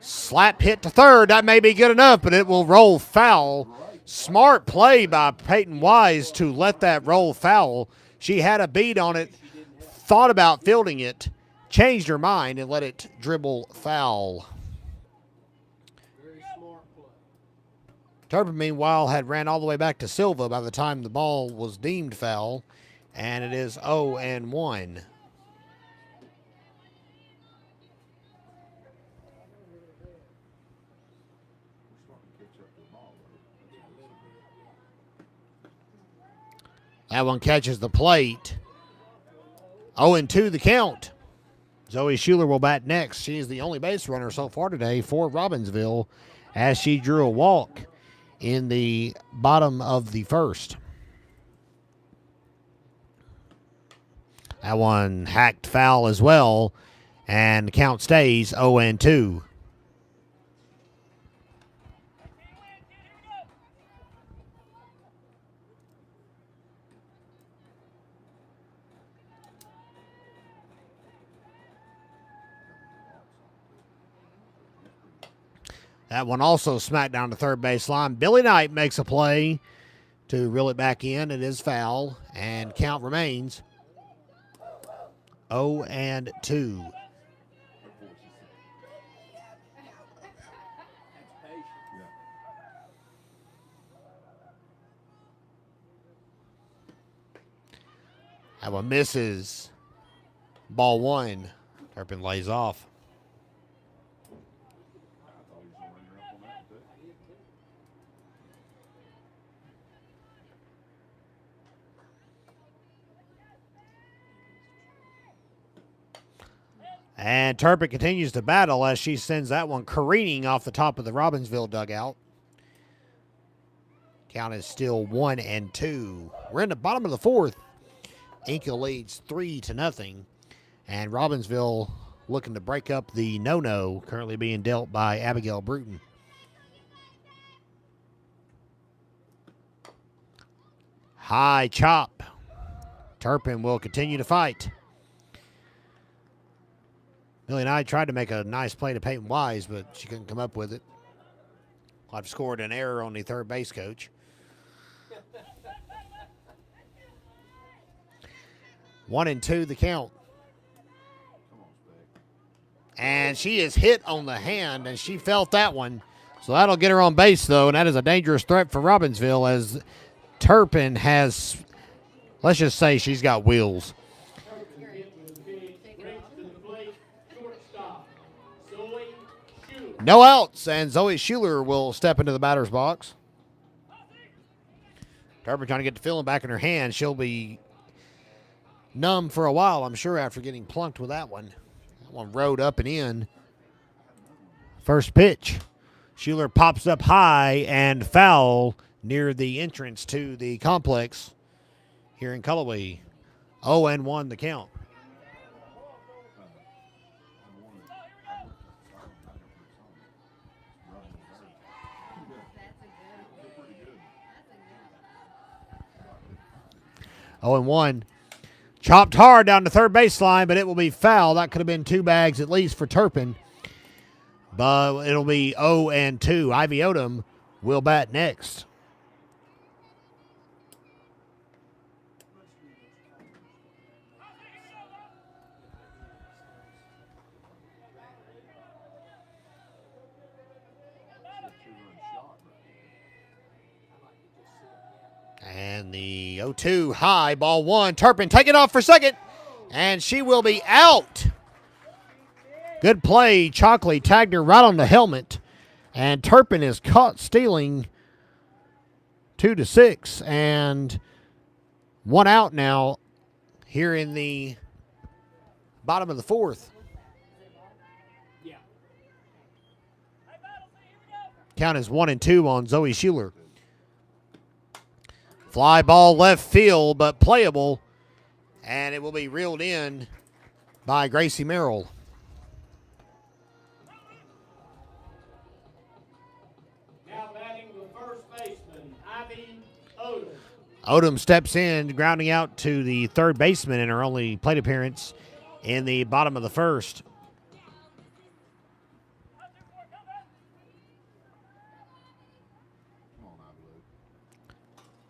Slap hit to third. That may be good enough, but it will roll foul. Smart play by Peyton Wise to let that roll foul. She had a beat on it, thought about fielding it, changed her mind, and let it dribble foul. Very smart play. Turpin, meanwhile, had ran all the way back to Silva by the time the ball was deemed foul, and it is 0-1. That one catches the plate. 0-2 the count. Zoe Schuler will bat next. She is the only base runner so far today for Robbinsville as she drew a walk in the bottom of the first. That one hacked foul as well, and the count stays 0-2. That one also smacked down the third baseline. Billy Knight makes a play to reel it back in. It is foul, and count remains 0-2. That one misses. Ball one. Turpin lays off. And Turpin continues to battle as she sends that one careening off the top of the Robbinsville dugout. Count is still 1-2. We're in the bottom of the fourth. Enka leads 3-0. And Robbinsville looking to break up the no-no currently being dealt by Abigail Bruton. High chop. Turpin will continue to fight. Billy Knight tried to make a nice play to Peyton Wise, but she couldn't come up with it. I've scored an error on the third base coach. 1-2 the count. And she is hit on the hand, and she felt that one. So that'll get her on base, though, and that is a dangerous threat for Robbinsville as Turpin has, let's just say she's got wheels. No outs, and Zoe Schuler will step into the batter's box. Turpin trying to get the feeling back in her hand. She'll be numb for a while, I'm sure, after getting plunked with that one. That one rode up and in. First pitch. Schuler pops up high and foul near the entrance to the complex here in Cullowhee. 0-1 the count. Oh, and 1. Chopped hard down the third baseline, but it will be foul. That could have been 2 bags at least for Turpin. But it'll be 0-2. Ivy Odom will bat next. And the 0-2 high, ball 1. Turpin take it off for second, and she will be out. Good play. Chalkley tagged her right on the helmet, and Turpin is caught stealing 2-6, and 1 out now here in the bottom of the fourth. Yeah. Count is 1-2 on Zoe Schuler. Fly ball left field, but playable, and it will be reeled in by Gracie Merrill. Now batting the first baseman, Ivy Odom. Odom steps in, grounding out to the third baseman in her only plate appearance in the bottom of the first.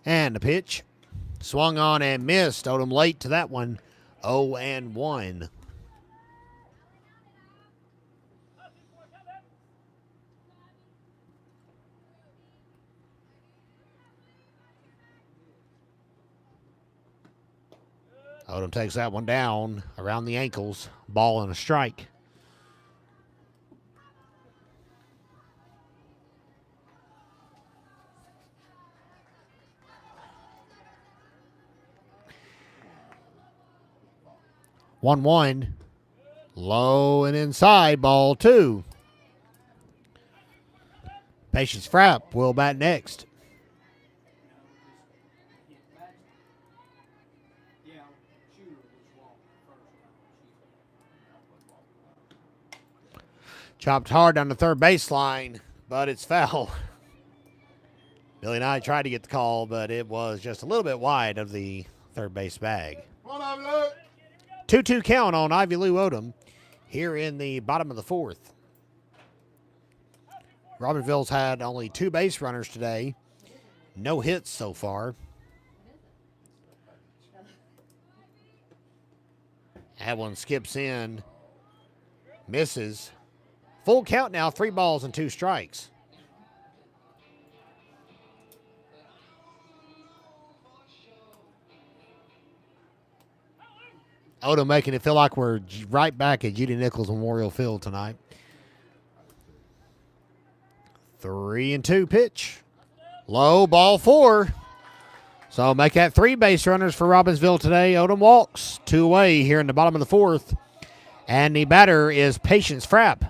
And the pitch. Swung on and missed. Odom late to that one. 0-1. Odom takes that one down around the ankles. Ball and a strike. One. Low and inside. Ball 2. Patience Frapp will bat next. Chopped hard down the third baseline, but it's foul. Billy Knight tried to get the call, but it was just a little bit wide of the third base bag. 2-2 count on Ivy Lou Odom here in the bottom of the fourth. Robbinsville's had only 2 base runners today. No hits so far. That one skips in. Misses. Full count now, 3 balls and 2 strikes. Odom making it feel like we're right back at Judy Nichols Memorial Field tonight. 3-2 pitch. Low, ball 4. So make that 3 base runners for Robbinsville today. Odom walks 2 away here in the bottom of the fourth. And the batter is Patience Frapp.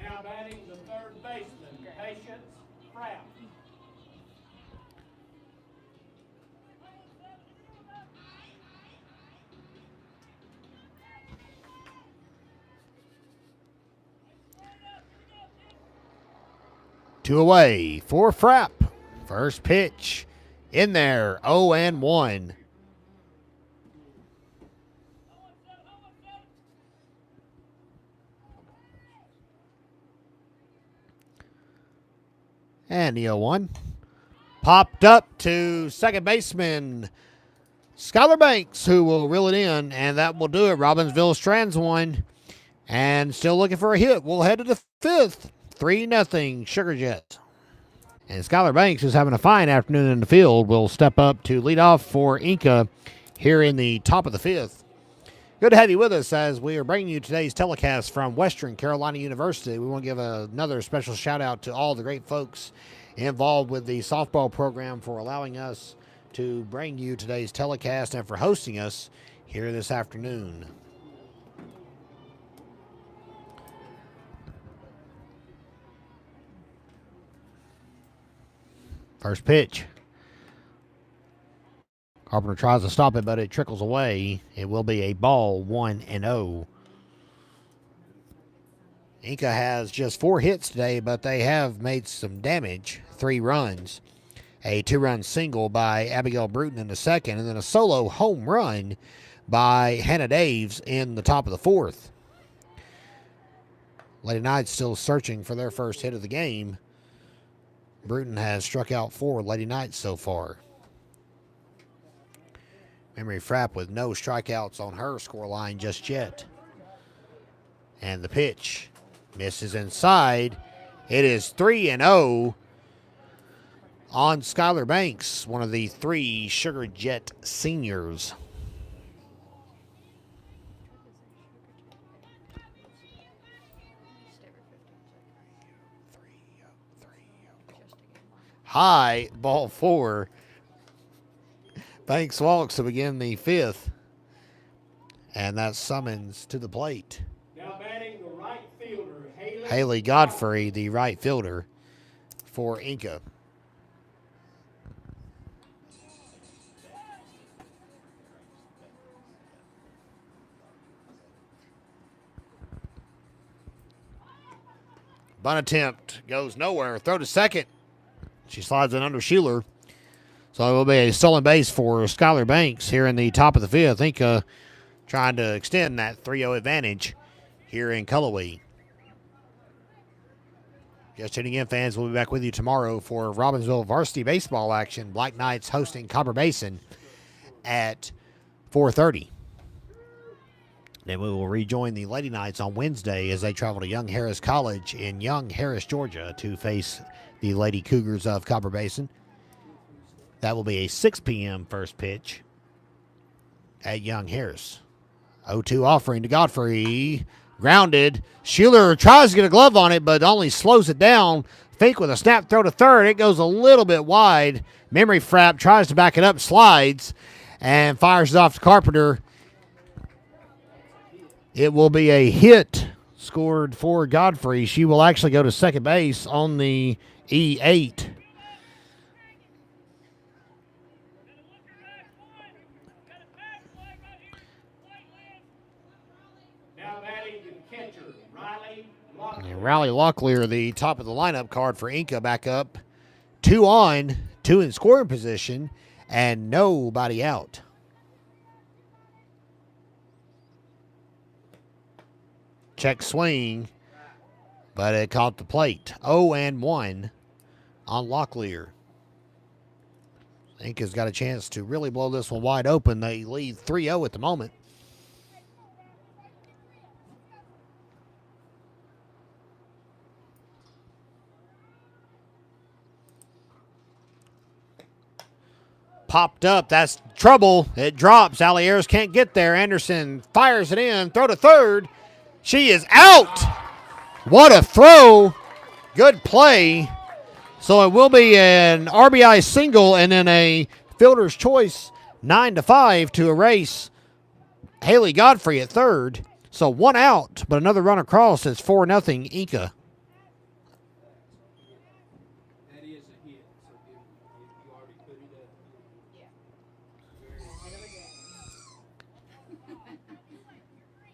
Now batting the third baseman, Patience Frapp. Two away for Frapp. First pitch in there, 0-1. And the 0-1. Popped up to second baseman Skylar Banks, who will reel it in, and that will do it. Robbinsville strands one, and still looking for a hit. We'll head to the fifth. 3-0 Sugar Jet. And Skylar Banks, who's having a fine afternoon in the field, will step up to lead off for Enka here in the top of the fifth. Good to have you with us as we are bringing you today's telecast from Western Carolina University. We want to give another special shout out to all the great folks involved with the softball program for allowing us to bring you today's telecast and for hosting us here this afternoon. First pitch. Carpenter tries to stop it, but it trickles away. It will be a ball, 1-0. Enka has just 4 hits today, but they have made some damage. 3 runs. A 2-run single by Abigail Bruton in the second, and then a solo home run by Hannah Daves in the top of the fourth. Lady Knights still searching for their first hit of the game. Bruton has struck out 4 Lady Knights so far. Memory Frapp with no strikeouts on her scoreline just yet. And the pitch misses inside. It is 3-0 on Skylar Banks, one of the 3 Sugar Jet seniors. High, ball 4. Banks walks to begin the fifth. And that's summons to the plate. Now batting the right fielder, Haley Godfrey, the right fielder for Enka. Bunt attempt goes nowhere. Throw to second. She slides it under Schuler. So it will be a stolen base for Skylar Banks here in the top of the fifth. Enka trying to extend that 3-0 advantage here in Cullowhee. Just tuning in, fans. We'll be back with you tomorrow for Robbinsville varsity baseball action. Black Knights hosting Copper Basin at 4:30. Then we will rejoin the Lady Knights on Wednesday as they travel to Young Harris College in Young Harris, Georgia, to face the Lady Cougars of Copper Basin. That will be a 6 p.m. first pitch at Young Harris. 0-2 offering to Godfrey. Grounded. Schuler tries to get a glove on it, but only slows it down. Fink with a snap throw to third. It goes a little bit wide. Memory Frapp tries to back it up, slides, and fires it off to Carpenter. It will be a hit scored for Godfrey. She will actually go to second base on the E8. And Riley Locklear, the top of the lineup card for Enka, back up. 2 on, 2 in scoring position, and nobody out. Check swing, but it caught the plate. 0-1 on Locklear. Enka's got a chance to really blow this one wide open. They lead 3-0 at the moment. Popped up. That's trouble. It drops. Alliers can't get there. Anderson fires it in. Throw to third. She is out. What a throw. Good play. So it will be an RBI single and then a fielder's choice 9-5 to erase Haley Godfrey at third. So 1 out, but another run across. It's 4-0 Enka.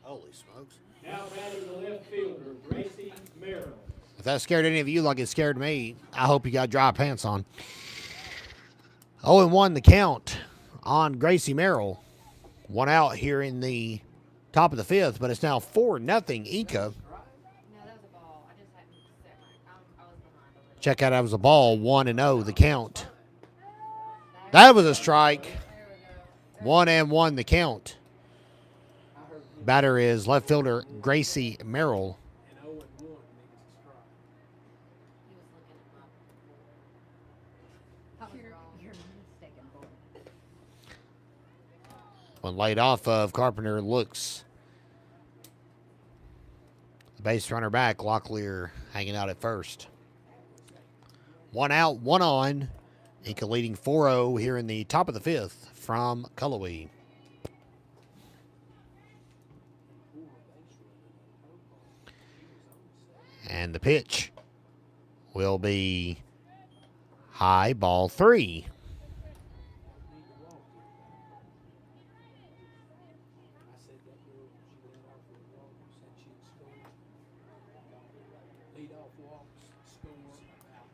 Holy smokes. Now batting the left fielder, Gracie Merrill. If that scared any of you like it scared me, I hope you got dry pants on. 0-1 the count on Gracie Merrill. 1 out here in the top of the fifth, but it's now 4-0 Enka. No, that was a ball. I just hadn't set my. I was behind a little. Check out, that was a ball. 1-0 the count. That was a strike. 1-1 the count. Batter is left fielder Gracie Merrill. And 0-1 makes a strike. He was looking at my. You're mistaken, boy. When laid off of, Carpenter looks. The base runner back, Locklear hanging out at first. 1 out, 1 on. Enka leading 4-0 here in the top of the fifth from Cullowhee. And the pitch will be high, ball 3. I said that girl, she led off with a walk, said she'd score. Lead off walks, score about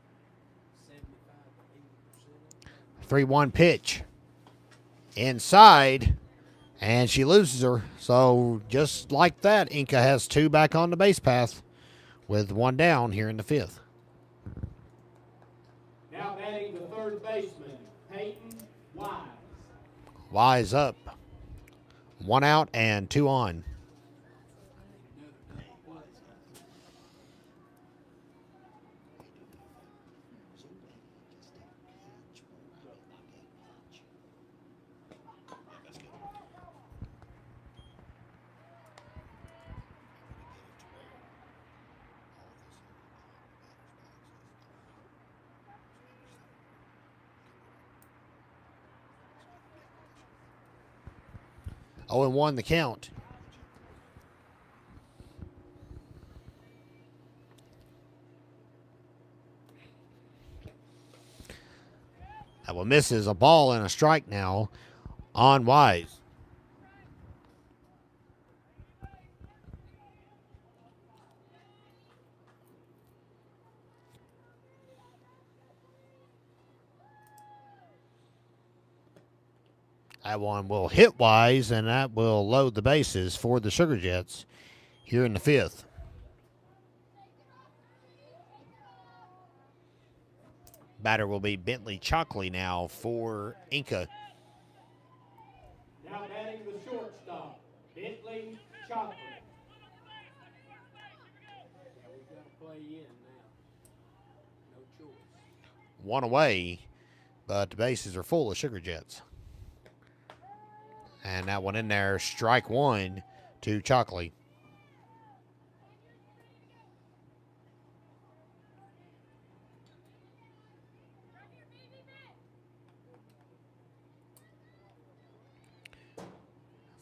75 to 80%. 3-1 pitch. Inside. And she loses her. So just like that, Enka has 2 back on the base path with 1 down here in the fifth. Now batting the third baseman, Peyton Wise. Wise up. 1 out and 2 on. Oh, and 1 the count. That one misses. A ball and a strike now on Wise. That one will hit wise, and that will load the bases for the Sugar Jets here in the 5th. Batter will be Bentley Chalkley now for Enka. Now batting the shortstop, Bentley Chalkley. Yeah, we've got to play in now. No choice. One away, but the bases are full of Sugar Jets. And that one in there, strike one to Chalkley.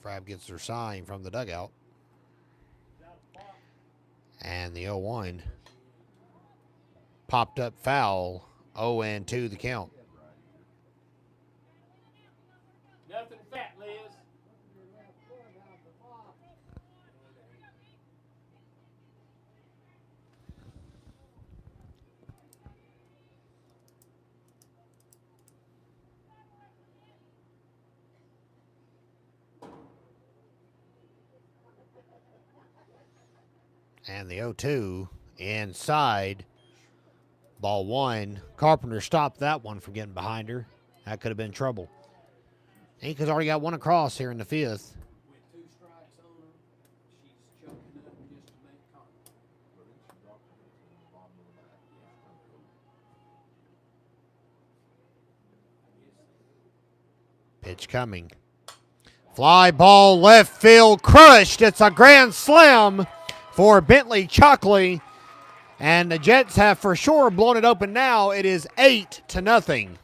Frab gets their sign from the dugout. And the 0-1 popped up foul. 0-2 the count. Nothing fat, Liz. And the 0-2 inside. Ball one. Carpenter stopped that one from getting behind her. That could have been trouble. Enka's already got one across here in the 5th. With 2 strikes on her, she's choking up just to make contact. Pitch coming. Fly ball left field crushed. It's a grand slam for Bentley Chalkley. And the Jets have for sure blown it open now. It is 8-0.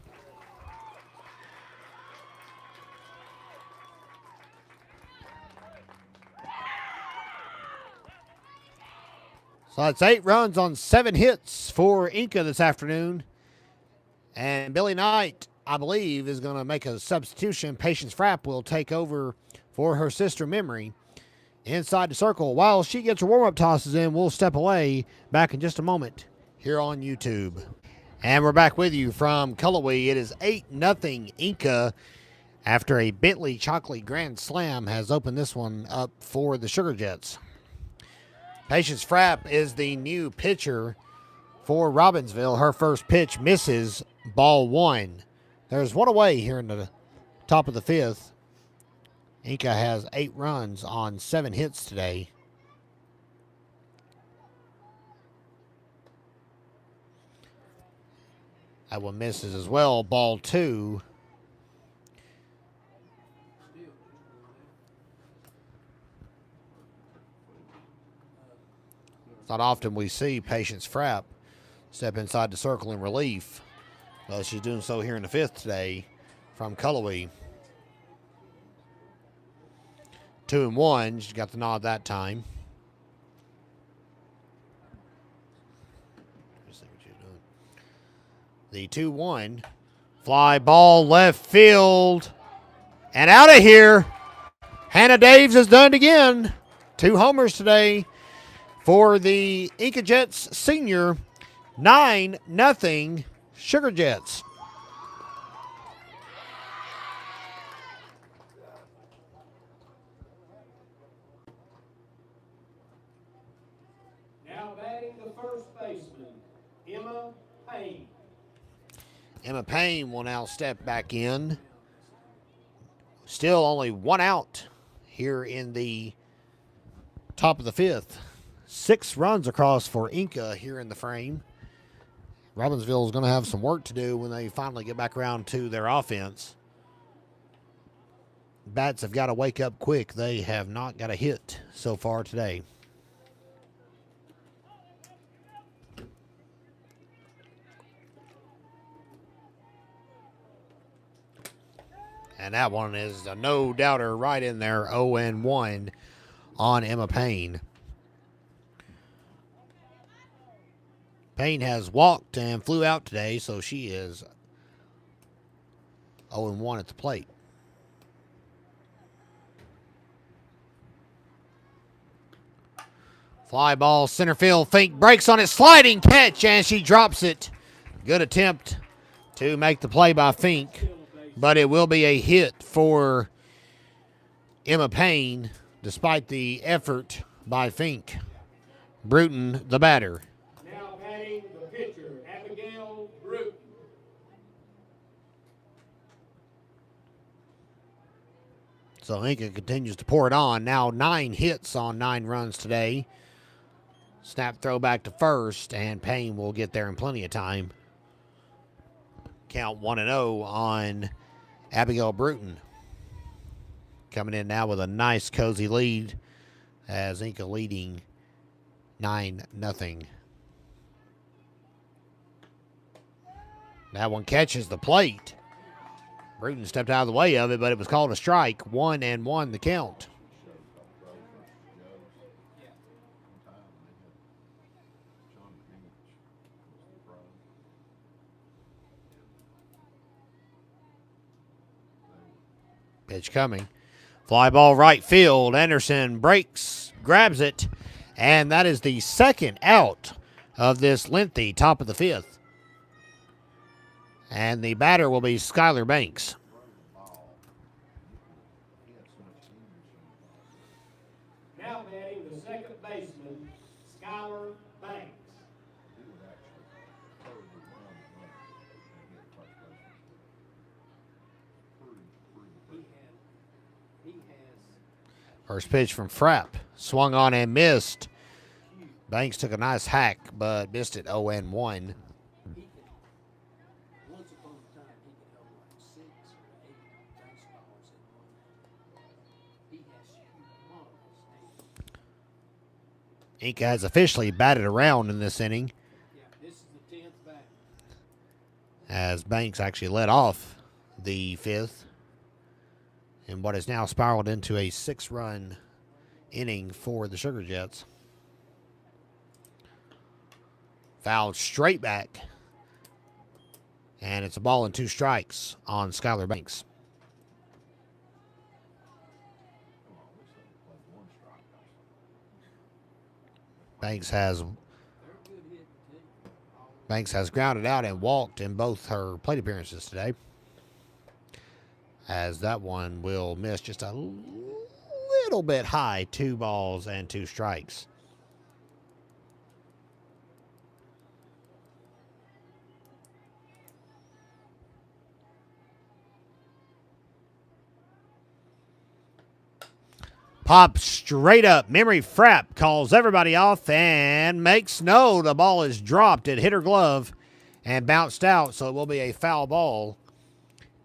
So it's 8 runs on 7 hits for Enka this afternoon. And Billy Knight, I believe, is going to make a substitution. Patience Frapp will take over for her sister Memory. Inside the circle. While she gets her warm-up tosses in, we'll step away. Back in just a moment here on YouTube. And we're back with you from Cullowhee. It is 8-0 Enka after a Bentley Chalkley grand slam has opened this one up for the Sugar Jets. Patience Frapp is the new pitcher for Robbinsville. Her first pitch misses, ball one. There's one away here in the top of the 5th. Enka has 8 runs on 7 hits today. That one misses as well. Ball two. It's not often we see Patience Frapp step inside the circle in relief. Well, she's doing so here in the 5th today from Cullowhee. 2-1. She got the nod that time. The 2-1. Fly ball left field. And out of here. Hannah Daves has done it again. 2 homers today for the Enka Jets senior. 9-0 Sugar Jets. Now batting the first baseman, Emma Payne. Emma Payne will now step back in. Still only 1 out here in the top of the 5th. 6 runs across for Enka here in the frame. Robbinsville is going to have some work to do when they finally get back around to their offense. Bats have got to wake up quick. They have not got a hit so far today. And that one is a no-doubter right in there, 0-1 on Emma Payne. Payne has walked and flew out today, so she is 0-1 at the plate. Fly ball, center field, Fink breaks on it, sliding catch, and she drops it. Good attempt to make the play by Fink. but it will be a hit for Emma Payne, despite the effort by Fink. Bruton, the batter. Now batting the pitcher, Abigail Bruton. So Enka continues to pour it on. Now 9 hits on 9 runs today. Snap throw back to first, and Payne will get there in plenty of time. Count 1-0 on Abigail Bruton. Coming in now with a nice cozy lead as Enka leading 9-0. That one catches the plate. Bruton stepped out of the way of it, but it was called a strike. 1-1 the count. Pitch coming. Fly ball right field. Anderson breaks, grabs it, and that is the second out of this lengthy top of the 5th. And the batter will be Skylar Banks. Now batting the second baseman, Skylar Banks. First pitch from Frapp. Swung on and missed. Banks took a nice hack, but missed it 0-1. Once upon a time, he could hold like 6 or 8 baseballs in one hand. He has humongous hands. Enka has officially batted around in this inning, Yeah, this is the 10th batter. as Banks actually led off the 5th in what has now spiraled into a 6-run inning for the Sugar Jets. Fouled straight back, and it's a ball and 2 strikes on Skylar Banks. Banks has grounded out and walked in both her plate appearances today, as that one will miss just a little bit high. 2 balls and 2 strikes. Pop straight up. Memory Frapp calls everybody off and makes no. The ball is dropped. It hit her glove and bounced out, so it will be a foul ball.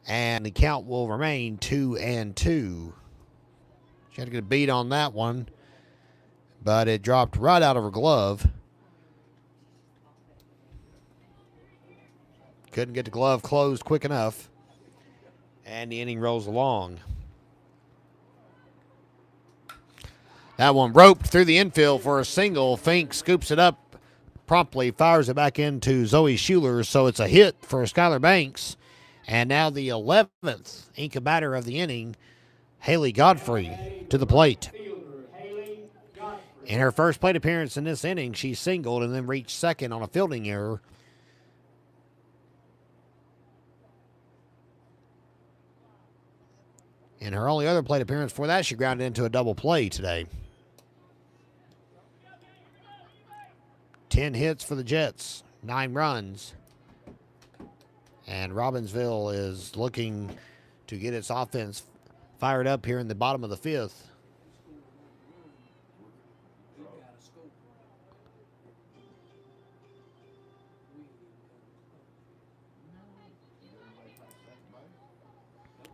And the count will remain 2-2. She had to get a beat on that one, but it dropped right out of her glove. Couldn't get the glove closed quick enough, and the inning rolls along. That one roped through the infield for a single. Fink scoops it up, promptly fires it back into Zoe Schuler, so it's a hit for Skylar Banks. And now the 11th Enka batter of the inning, Haley Godfrey, to the plate. In her first plate appearance in this inning, she singled and then reached second on a fielding error. In her only other plate appearance before that, she grounded into a double play today. 10 hits for the Jets, 9 runs. And Robbinsville is looking to get its offense fired up here in the bottom of the 5th.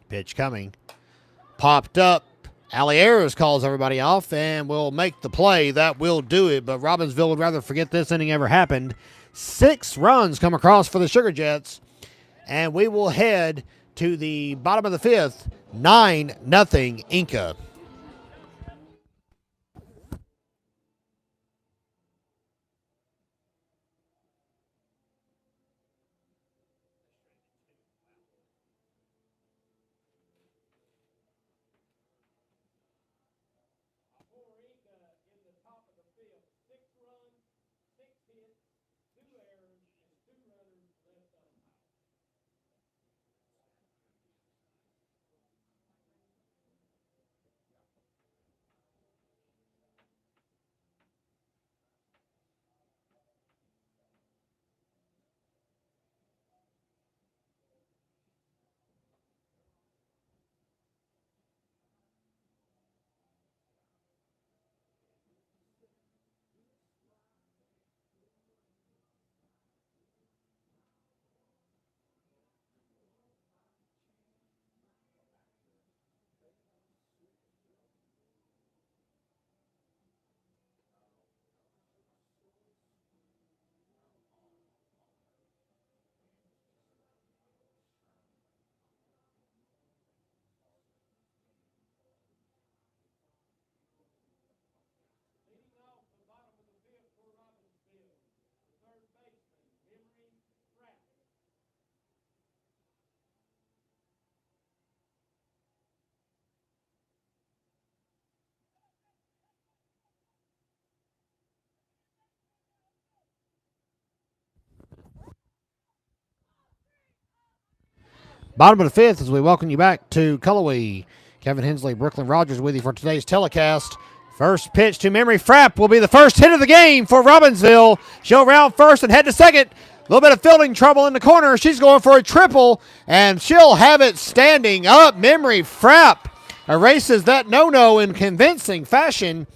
Pitch coming. Popped up. Alieros calls everybody off and will make the play. That will do it, but Robbinsville would rather forget this inning ever happened. 6 runs come across for the Sugar Jets, and we will head to the bottom of the 5th, 9-0 Enka. Bottom of the fifth as we welcome you back to Cullowhee. Kevin Hensley, Brooklyn Rogers with you for today's telecast. First pitch to Memory Frapp will be the first hit of the game for Robbinsville. She'll round first and head to second. A little bit of fielding trouble in the corner. She's going for a triple, and she'll have it standing up. Memory Frapp erases that no-no in convincing fashion.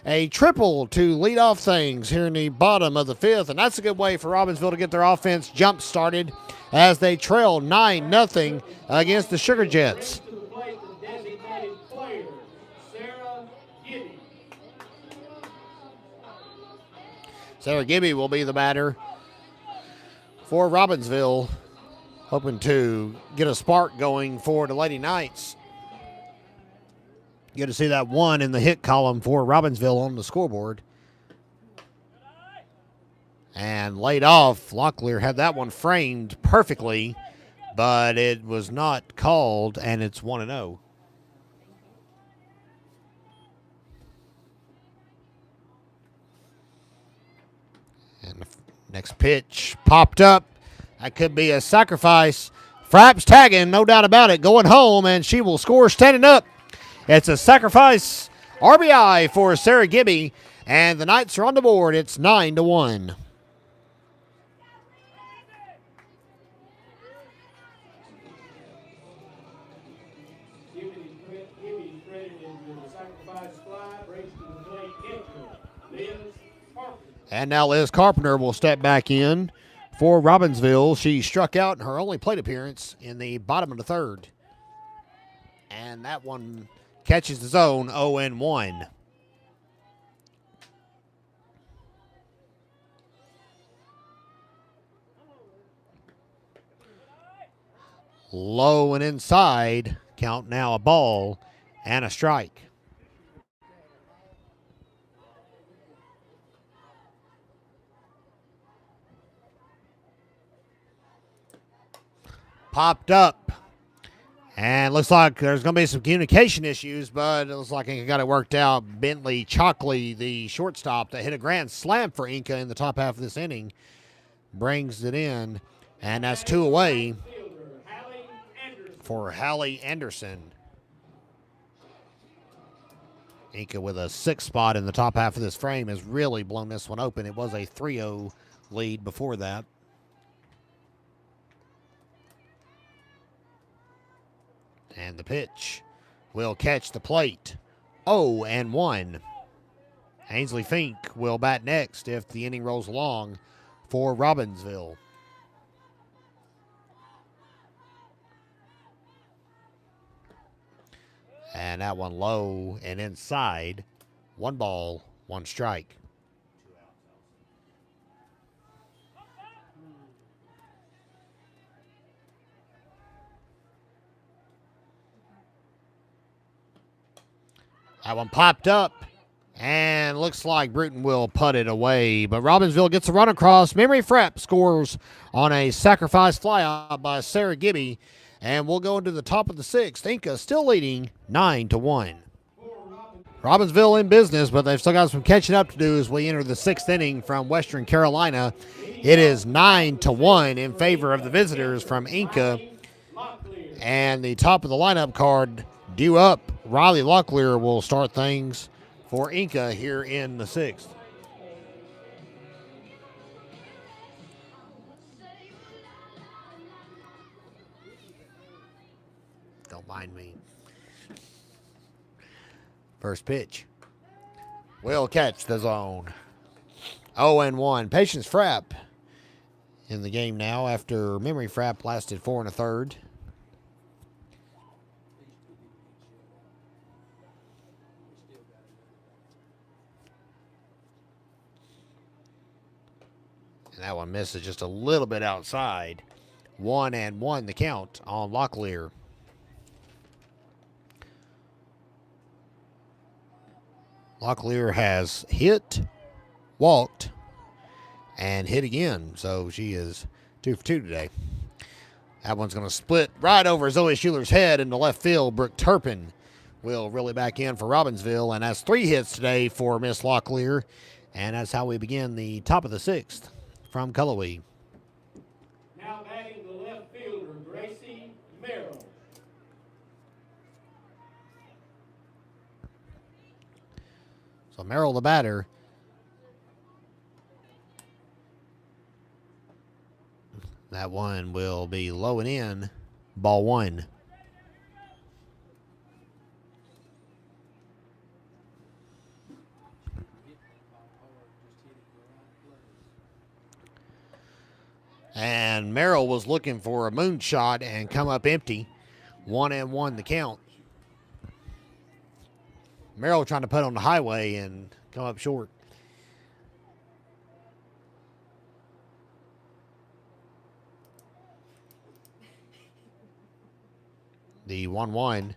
A triple to lead off things here in the bottom of the fifth, and that's a good way for Robbinsville to get their offense jump-started as they trail 9-0 against the Sugar Jets. To the plate, the designated player, Sarah Gibby. Sarah Gibby will be the batter for Robbinsville, hoping to get a spark going for the Lady Knights. Good to see that one in the hit column for Robbinsville on the scoreboard. And laid off, Locklear had that one framed perfectly, but it was not called, and it's 1-0. And the next pitch popped up. That could be a sacrifice. Frapp's tagging, no doubt about it, going home, and she will score standing up. It's a sacrifice RBI for Sarah Gibby, and the Knights are on the board. It's 9-1. Gibby credited with the sacrifice fly, brings to the plate Enka, Liz Carpenter. And now Liz Carpenter will step back in for Robbinsville. She struck out in her only plate appearance in the bottom of the third. And that one catches the zone, 0-1. Low and inside. Count now a ball and a strike. Popped up. And looks like there's going to be some communication issues, but it looks like Enka got it worked out. Bentley Chalkley, the shortstop that hit a grand slam for Enka in the top half of this inning, brings it in. And that's two away for Hallie Anderson. Enka with a 6 spot in the top half of this frame has really blown this one open. It was a 3-0 lead before that. And the pitch will catch the plate. 0-1. Ainsley Fink will bat next if the inning rolls along for Robbinsville. And that one low and inside. 1 ball, 1 strike. That one popped up, and looks like Bruton will putt it away. But Robbinsville gets a run across. Memory Frapp scores on a sacrifice flyout by Sarah Gibby, and we'll go into the top of the 6th. Enka still leading 9-1. Robbinsville in business, but they've still got some catching up to do as we enter the 6th inning from Western Carolina. It is 9-1 in favor of the visitors from Enka, and the top of the lineup card due up. Riley Locklear will start things for Enka here in the 6th. Don't mind me. First pitch will catch the zone. 0-1. Patience Frapp in the game now after Memory Frapp lasted 4 1/3. And that one misses just a little bit outside. 1-1 the count on Locklear. Locklear has hit, walked, and hit again. So she is 2 for 2 today. That one's going to split right over Zoe Schuler's head into left field. Brooke Turpin will reel it back in for Robbinsville. And that's 3 hits today for Miss Locklear. And that's how we begin the top of the 6th from Cullowhee. Now batting the left fielder, Gracie Merritt. So Merrill, the batter. That one will be low and in. Ball one. And Merrill was looking for a moonshot and come up empty. 1-1 the count. Merrill trying to put on the highway and come up short. The 1-1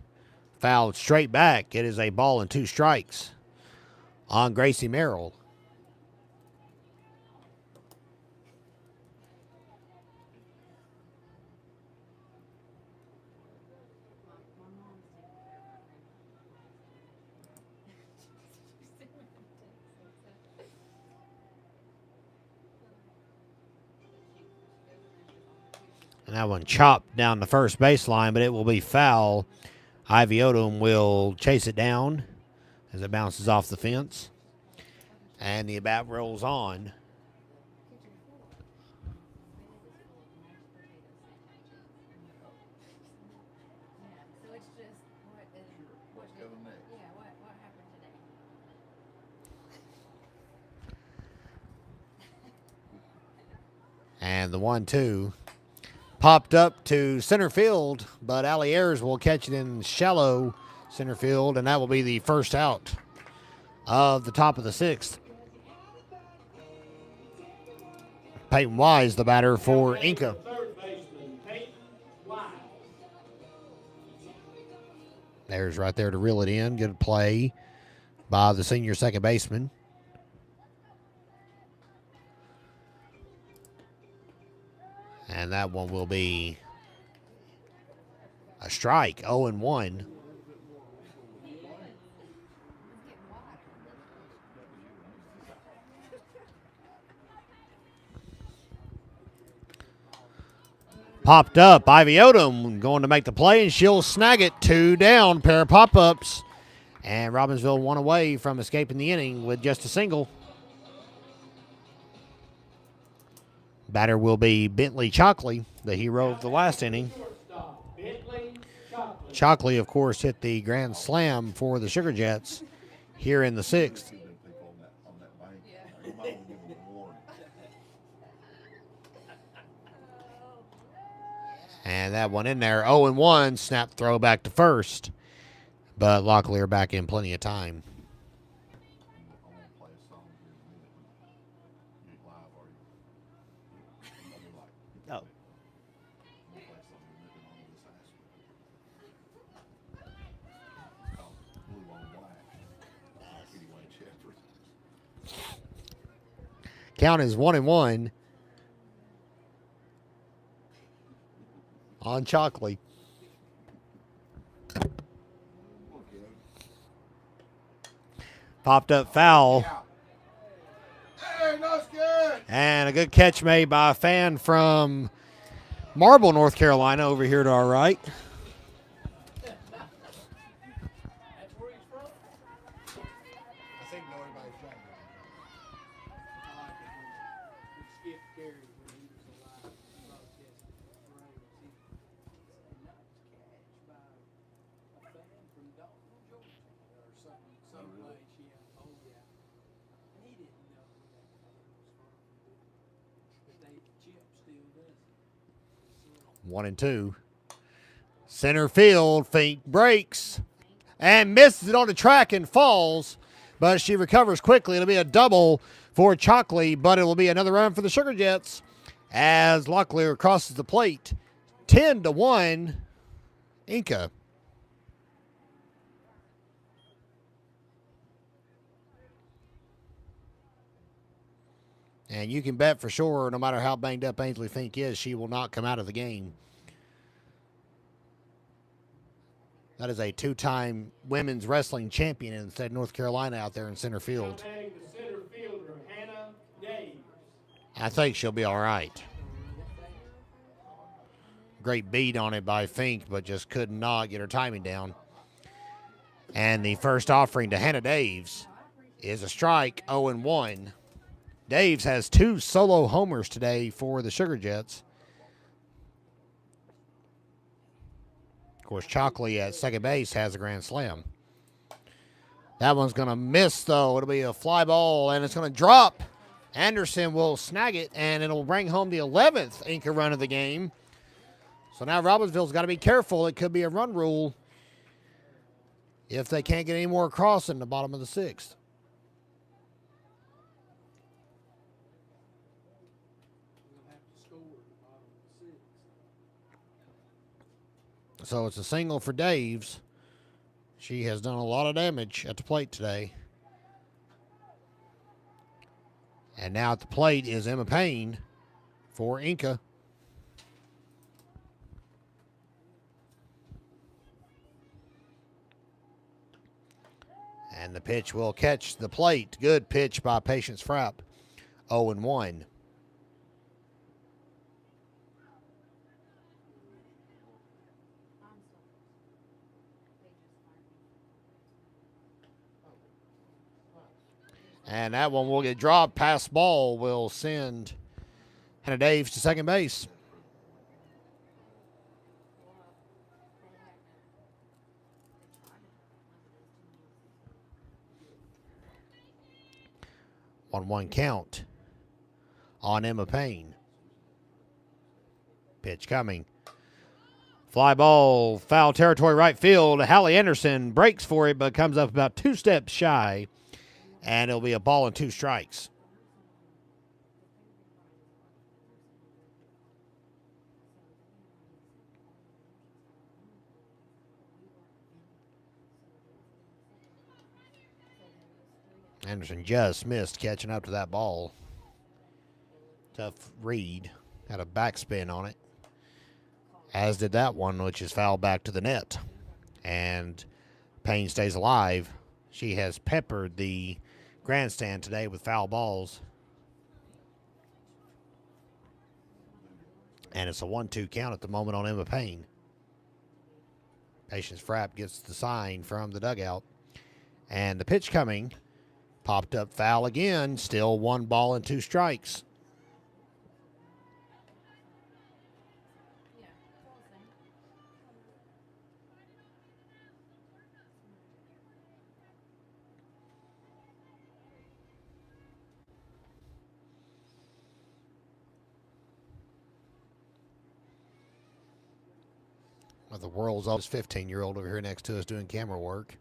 fouled straight back. It is a ball and 2 strikes on Gracie Merrill. And that one chopped down the first baseline, but it will be foul. Ivy Odom will chase it down as it bounces off the fence. And the bat rolls on. And the 1-2 popped up to center field, but Allie Ayers will catch it in shallow center field, and that will be the first out of the top of the 6th. Peyton Wise, the batter for Enka. There's right there to reel it in. Good play by the senior second baseman. And that one will be a strike, 0-1. Popped up. Ivy Odom going to make the play, and she'll snag it. 2 down, pair of pop-ups. And Robbinsville 1 away from escaping the inning with just a single. Batter will be Bentley Chalkley, the hero of the last inning. Chalkley, of course, hit the grand slam for the Sugar Jets here in the 6th. And that one in there, 0-1, snap throw back to first. But Locklear back in plenty of time. Oh. Count is 1-1 on Chalkley. Popped up foul. And a good catch made by a fan from Marble, North Carolina, over here to our right. One and two. Center field, Fink breaks and misses it on the track and falls, but she recovers quickly. It'll be a double for Chalkley, but it will be another run for the Sugar Jets as Locklear crosses the plate. 10-1, Enka. And you can bet for sure, no matter how banged up Ainsley Fink is, she will not come out of the game. That is a 2-time women's wrestling champion in the state of North Carolina out there in center field. I think she'll be all right. Great beat on it by Fink, but just could not get her timing down. And the first offering to Hannah Daves. is a strike, 0-1. Daves has 2 solo homers today for the Sugar Jets. Of course, Chalkley at second base has a grand slam. That one's going to miss, though. It'll be a fly ball, and it's going to drop. Anderson will snag it, and it'll bring home the 11th Enka run of the game. So now Robbinsville's got to be careful. It could be a run rule if they can't get any more across in the bottom of the 6th. So it's a single for Daves. She has done a lot of damage at the plate today. And now at the plate is Emma Payne for Enka. And the pitch will catch the plate. Good pitch by Patience Frapp. 0-1. And that one will get dropped. Pass ball will send Hannah Daves to second base. On 1 count on Emma Payne. Pitch coming. Fly ball, foul territory right field. Hallie Anderson breaks for it, but comes up about 2 steps shy. And it'll be a ball and 2 strikes. Anderson just missed catching up to that ball. Tough read. Had a backspin on it. As did that one, which is fouled back to the net. And Payne stays alive. She has peppered the grandstand today with foul balls. And it's a 1-2 count at the moment on Emma Payne. Patience Frapp gets the sign from the dugout. And the pitch coming. Popped up foul again. Still 1 ball and 2 strikes. Well, the world's oldest 15-year-old over here next to us doing camera work.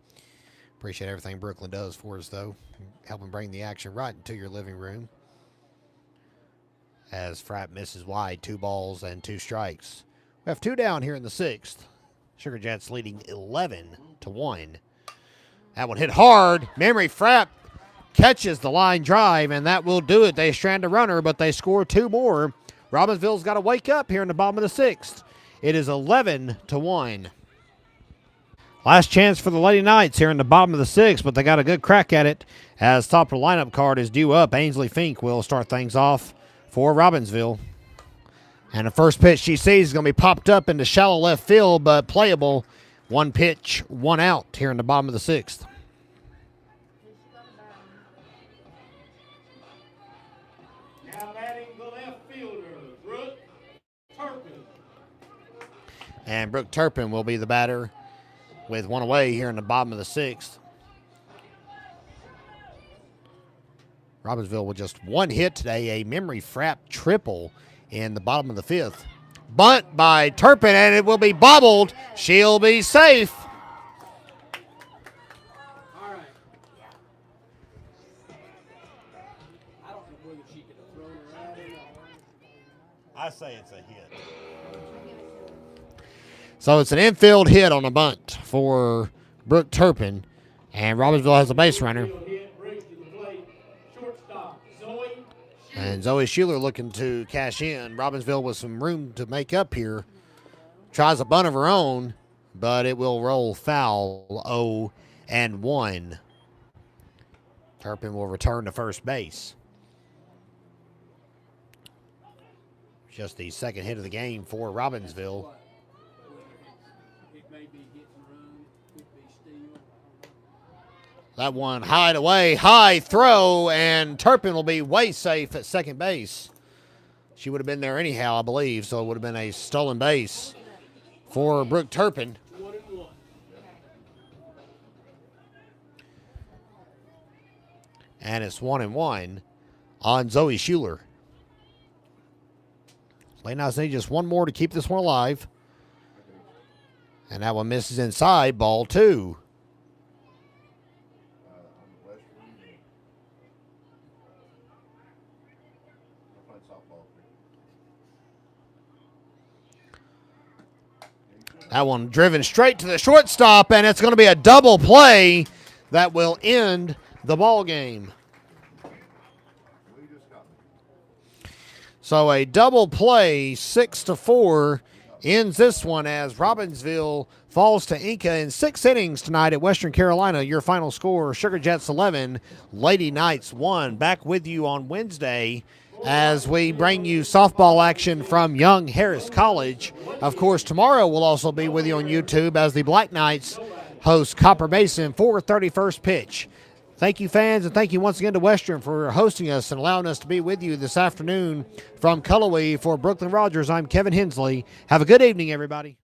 Appreciate everything Brooklyn does for us, though. Helping bring the action right into your living room. As Frapp misses wide, 2 balls and 2 strikes. We have 2 down here in the 6th. Sugar Jets leading 11-1. That one hit hard. Memory Frapp catches the line drive, and that will do it. They strand a runner, but they score 2 more. Robbinsville's got to wake up here in the bottom of the 6th. It is 11-1. Last chance for the Lady Knights here in the bottom of the 6th, but they got a good crack at it as top of the lineup card is due up. Ainsley Fink will start things off for Robbinsville. And the first pitch she sees is going to be popped up into shallow left field, but playable. 1 pitch, 1 out here in the bottom of the 6th. Now batting the left fielder, Brooke Turpin. And Brooke Turpin will be the batter with 1 away here in the bottom of the 6th. Robbinsville with just 1 hit today, a Memory Frapp triple in the bottom of the 5th. Bunt by Turpin, and it will be bobbled. She'll be safe. All right. I don't know whether she could have thrown her out or not. I say it's a hit. So it's an infield hit on a bunt for Brooke Turpin, and Robbinsville has a base runner. Hit, brings to the plate, shortstop, Zoe. And Zoe Schuler looking to cash in. Robbinsville with some room to make up here. Tries a bunt of her own, but it will roll foul. 0-1. Turpin will return to first base. Just the 2nd hit of the game for Robbinsville. It may be hit and run, it could be steal. That one high away, high throw, and Turpin will be way safe at second base. She would have been there anyhow, I believe, so it would have been a stolen base for Brooke Turpin. 1-1. And it's 1-1 on Zoe Schuler. Lane House need just one more to keep this one alive. And that one misses inside, ball 2. That one driven straight to the shortstop, and it's going to be a double play that will end the ball game. So a double play, 6-4, ends this one as Robbinsville falls to Enka in 6 innings tonight at Western Carolina. Your final score, Sugar Jets 11, Lady Knights 1. Back with you on Wednesday as we bring you softball action from Young Harris College. Of course, tomorrow we'll also be with you on YouTube as the Black Knights host Copper Basin for 31st pitch. Thank you, fans, and thank you once again to Western for hosting us and allowing us to be with you this afternoon from Cullowhee. For Brooklyn Rogers, I'm Kevin Hensley. Have a good evening, everybody.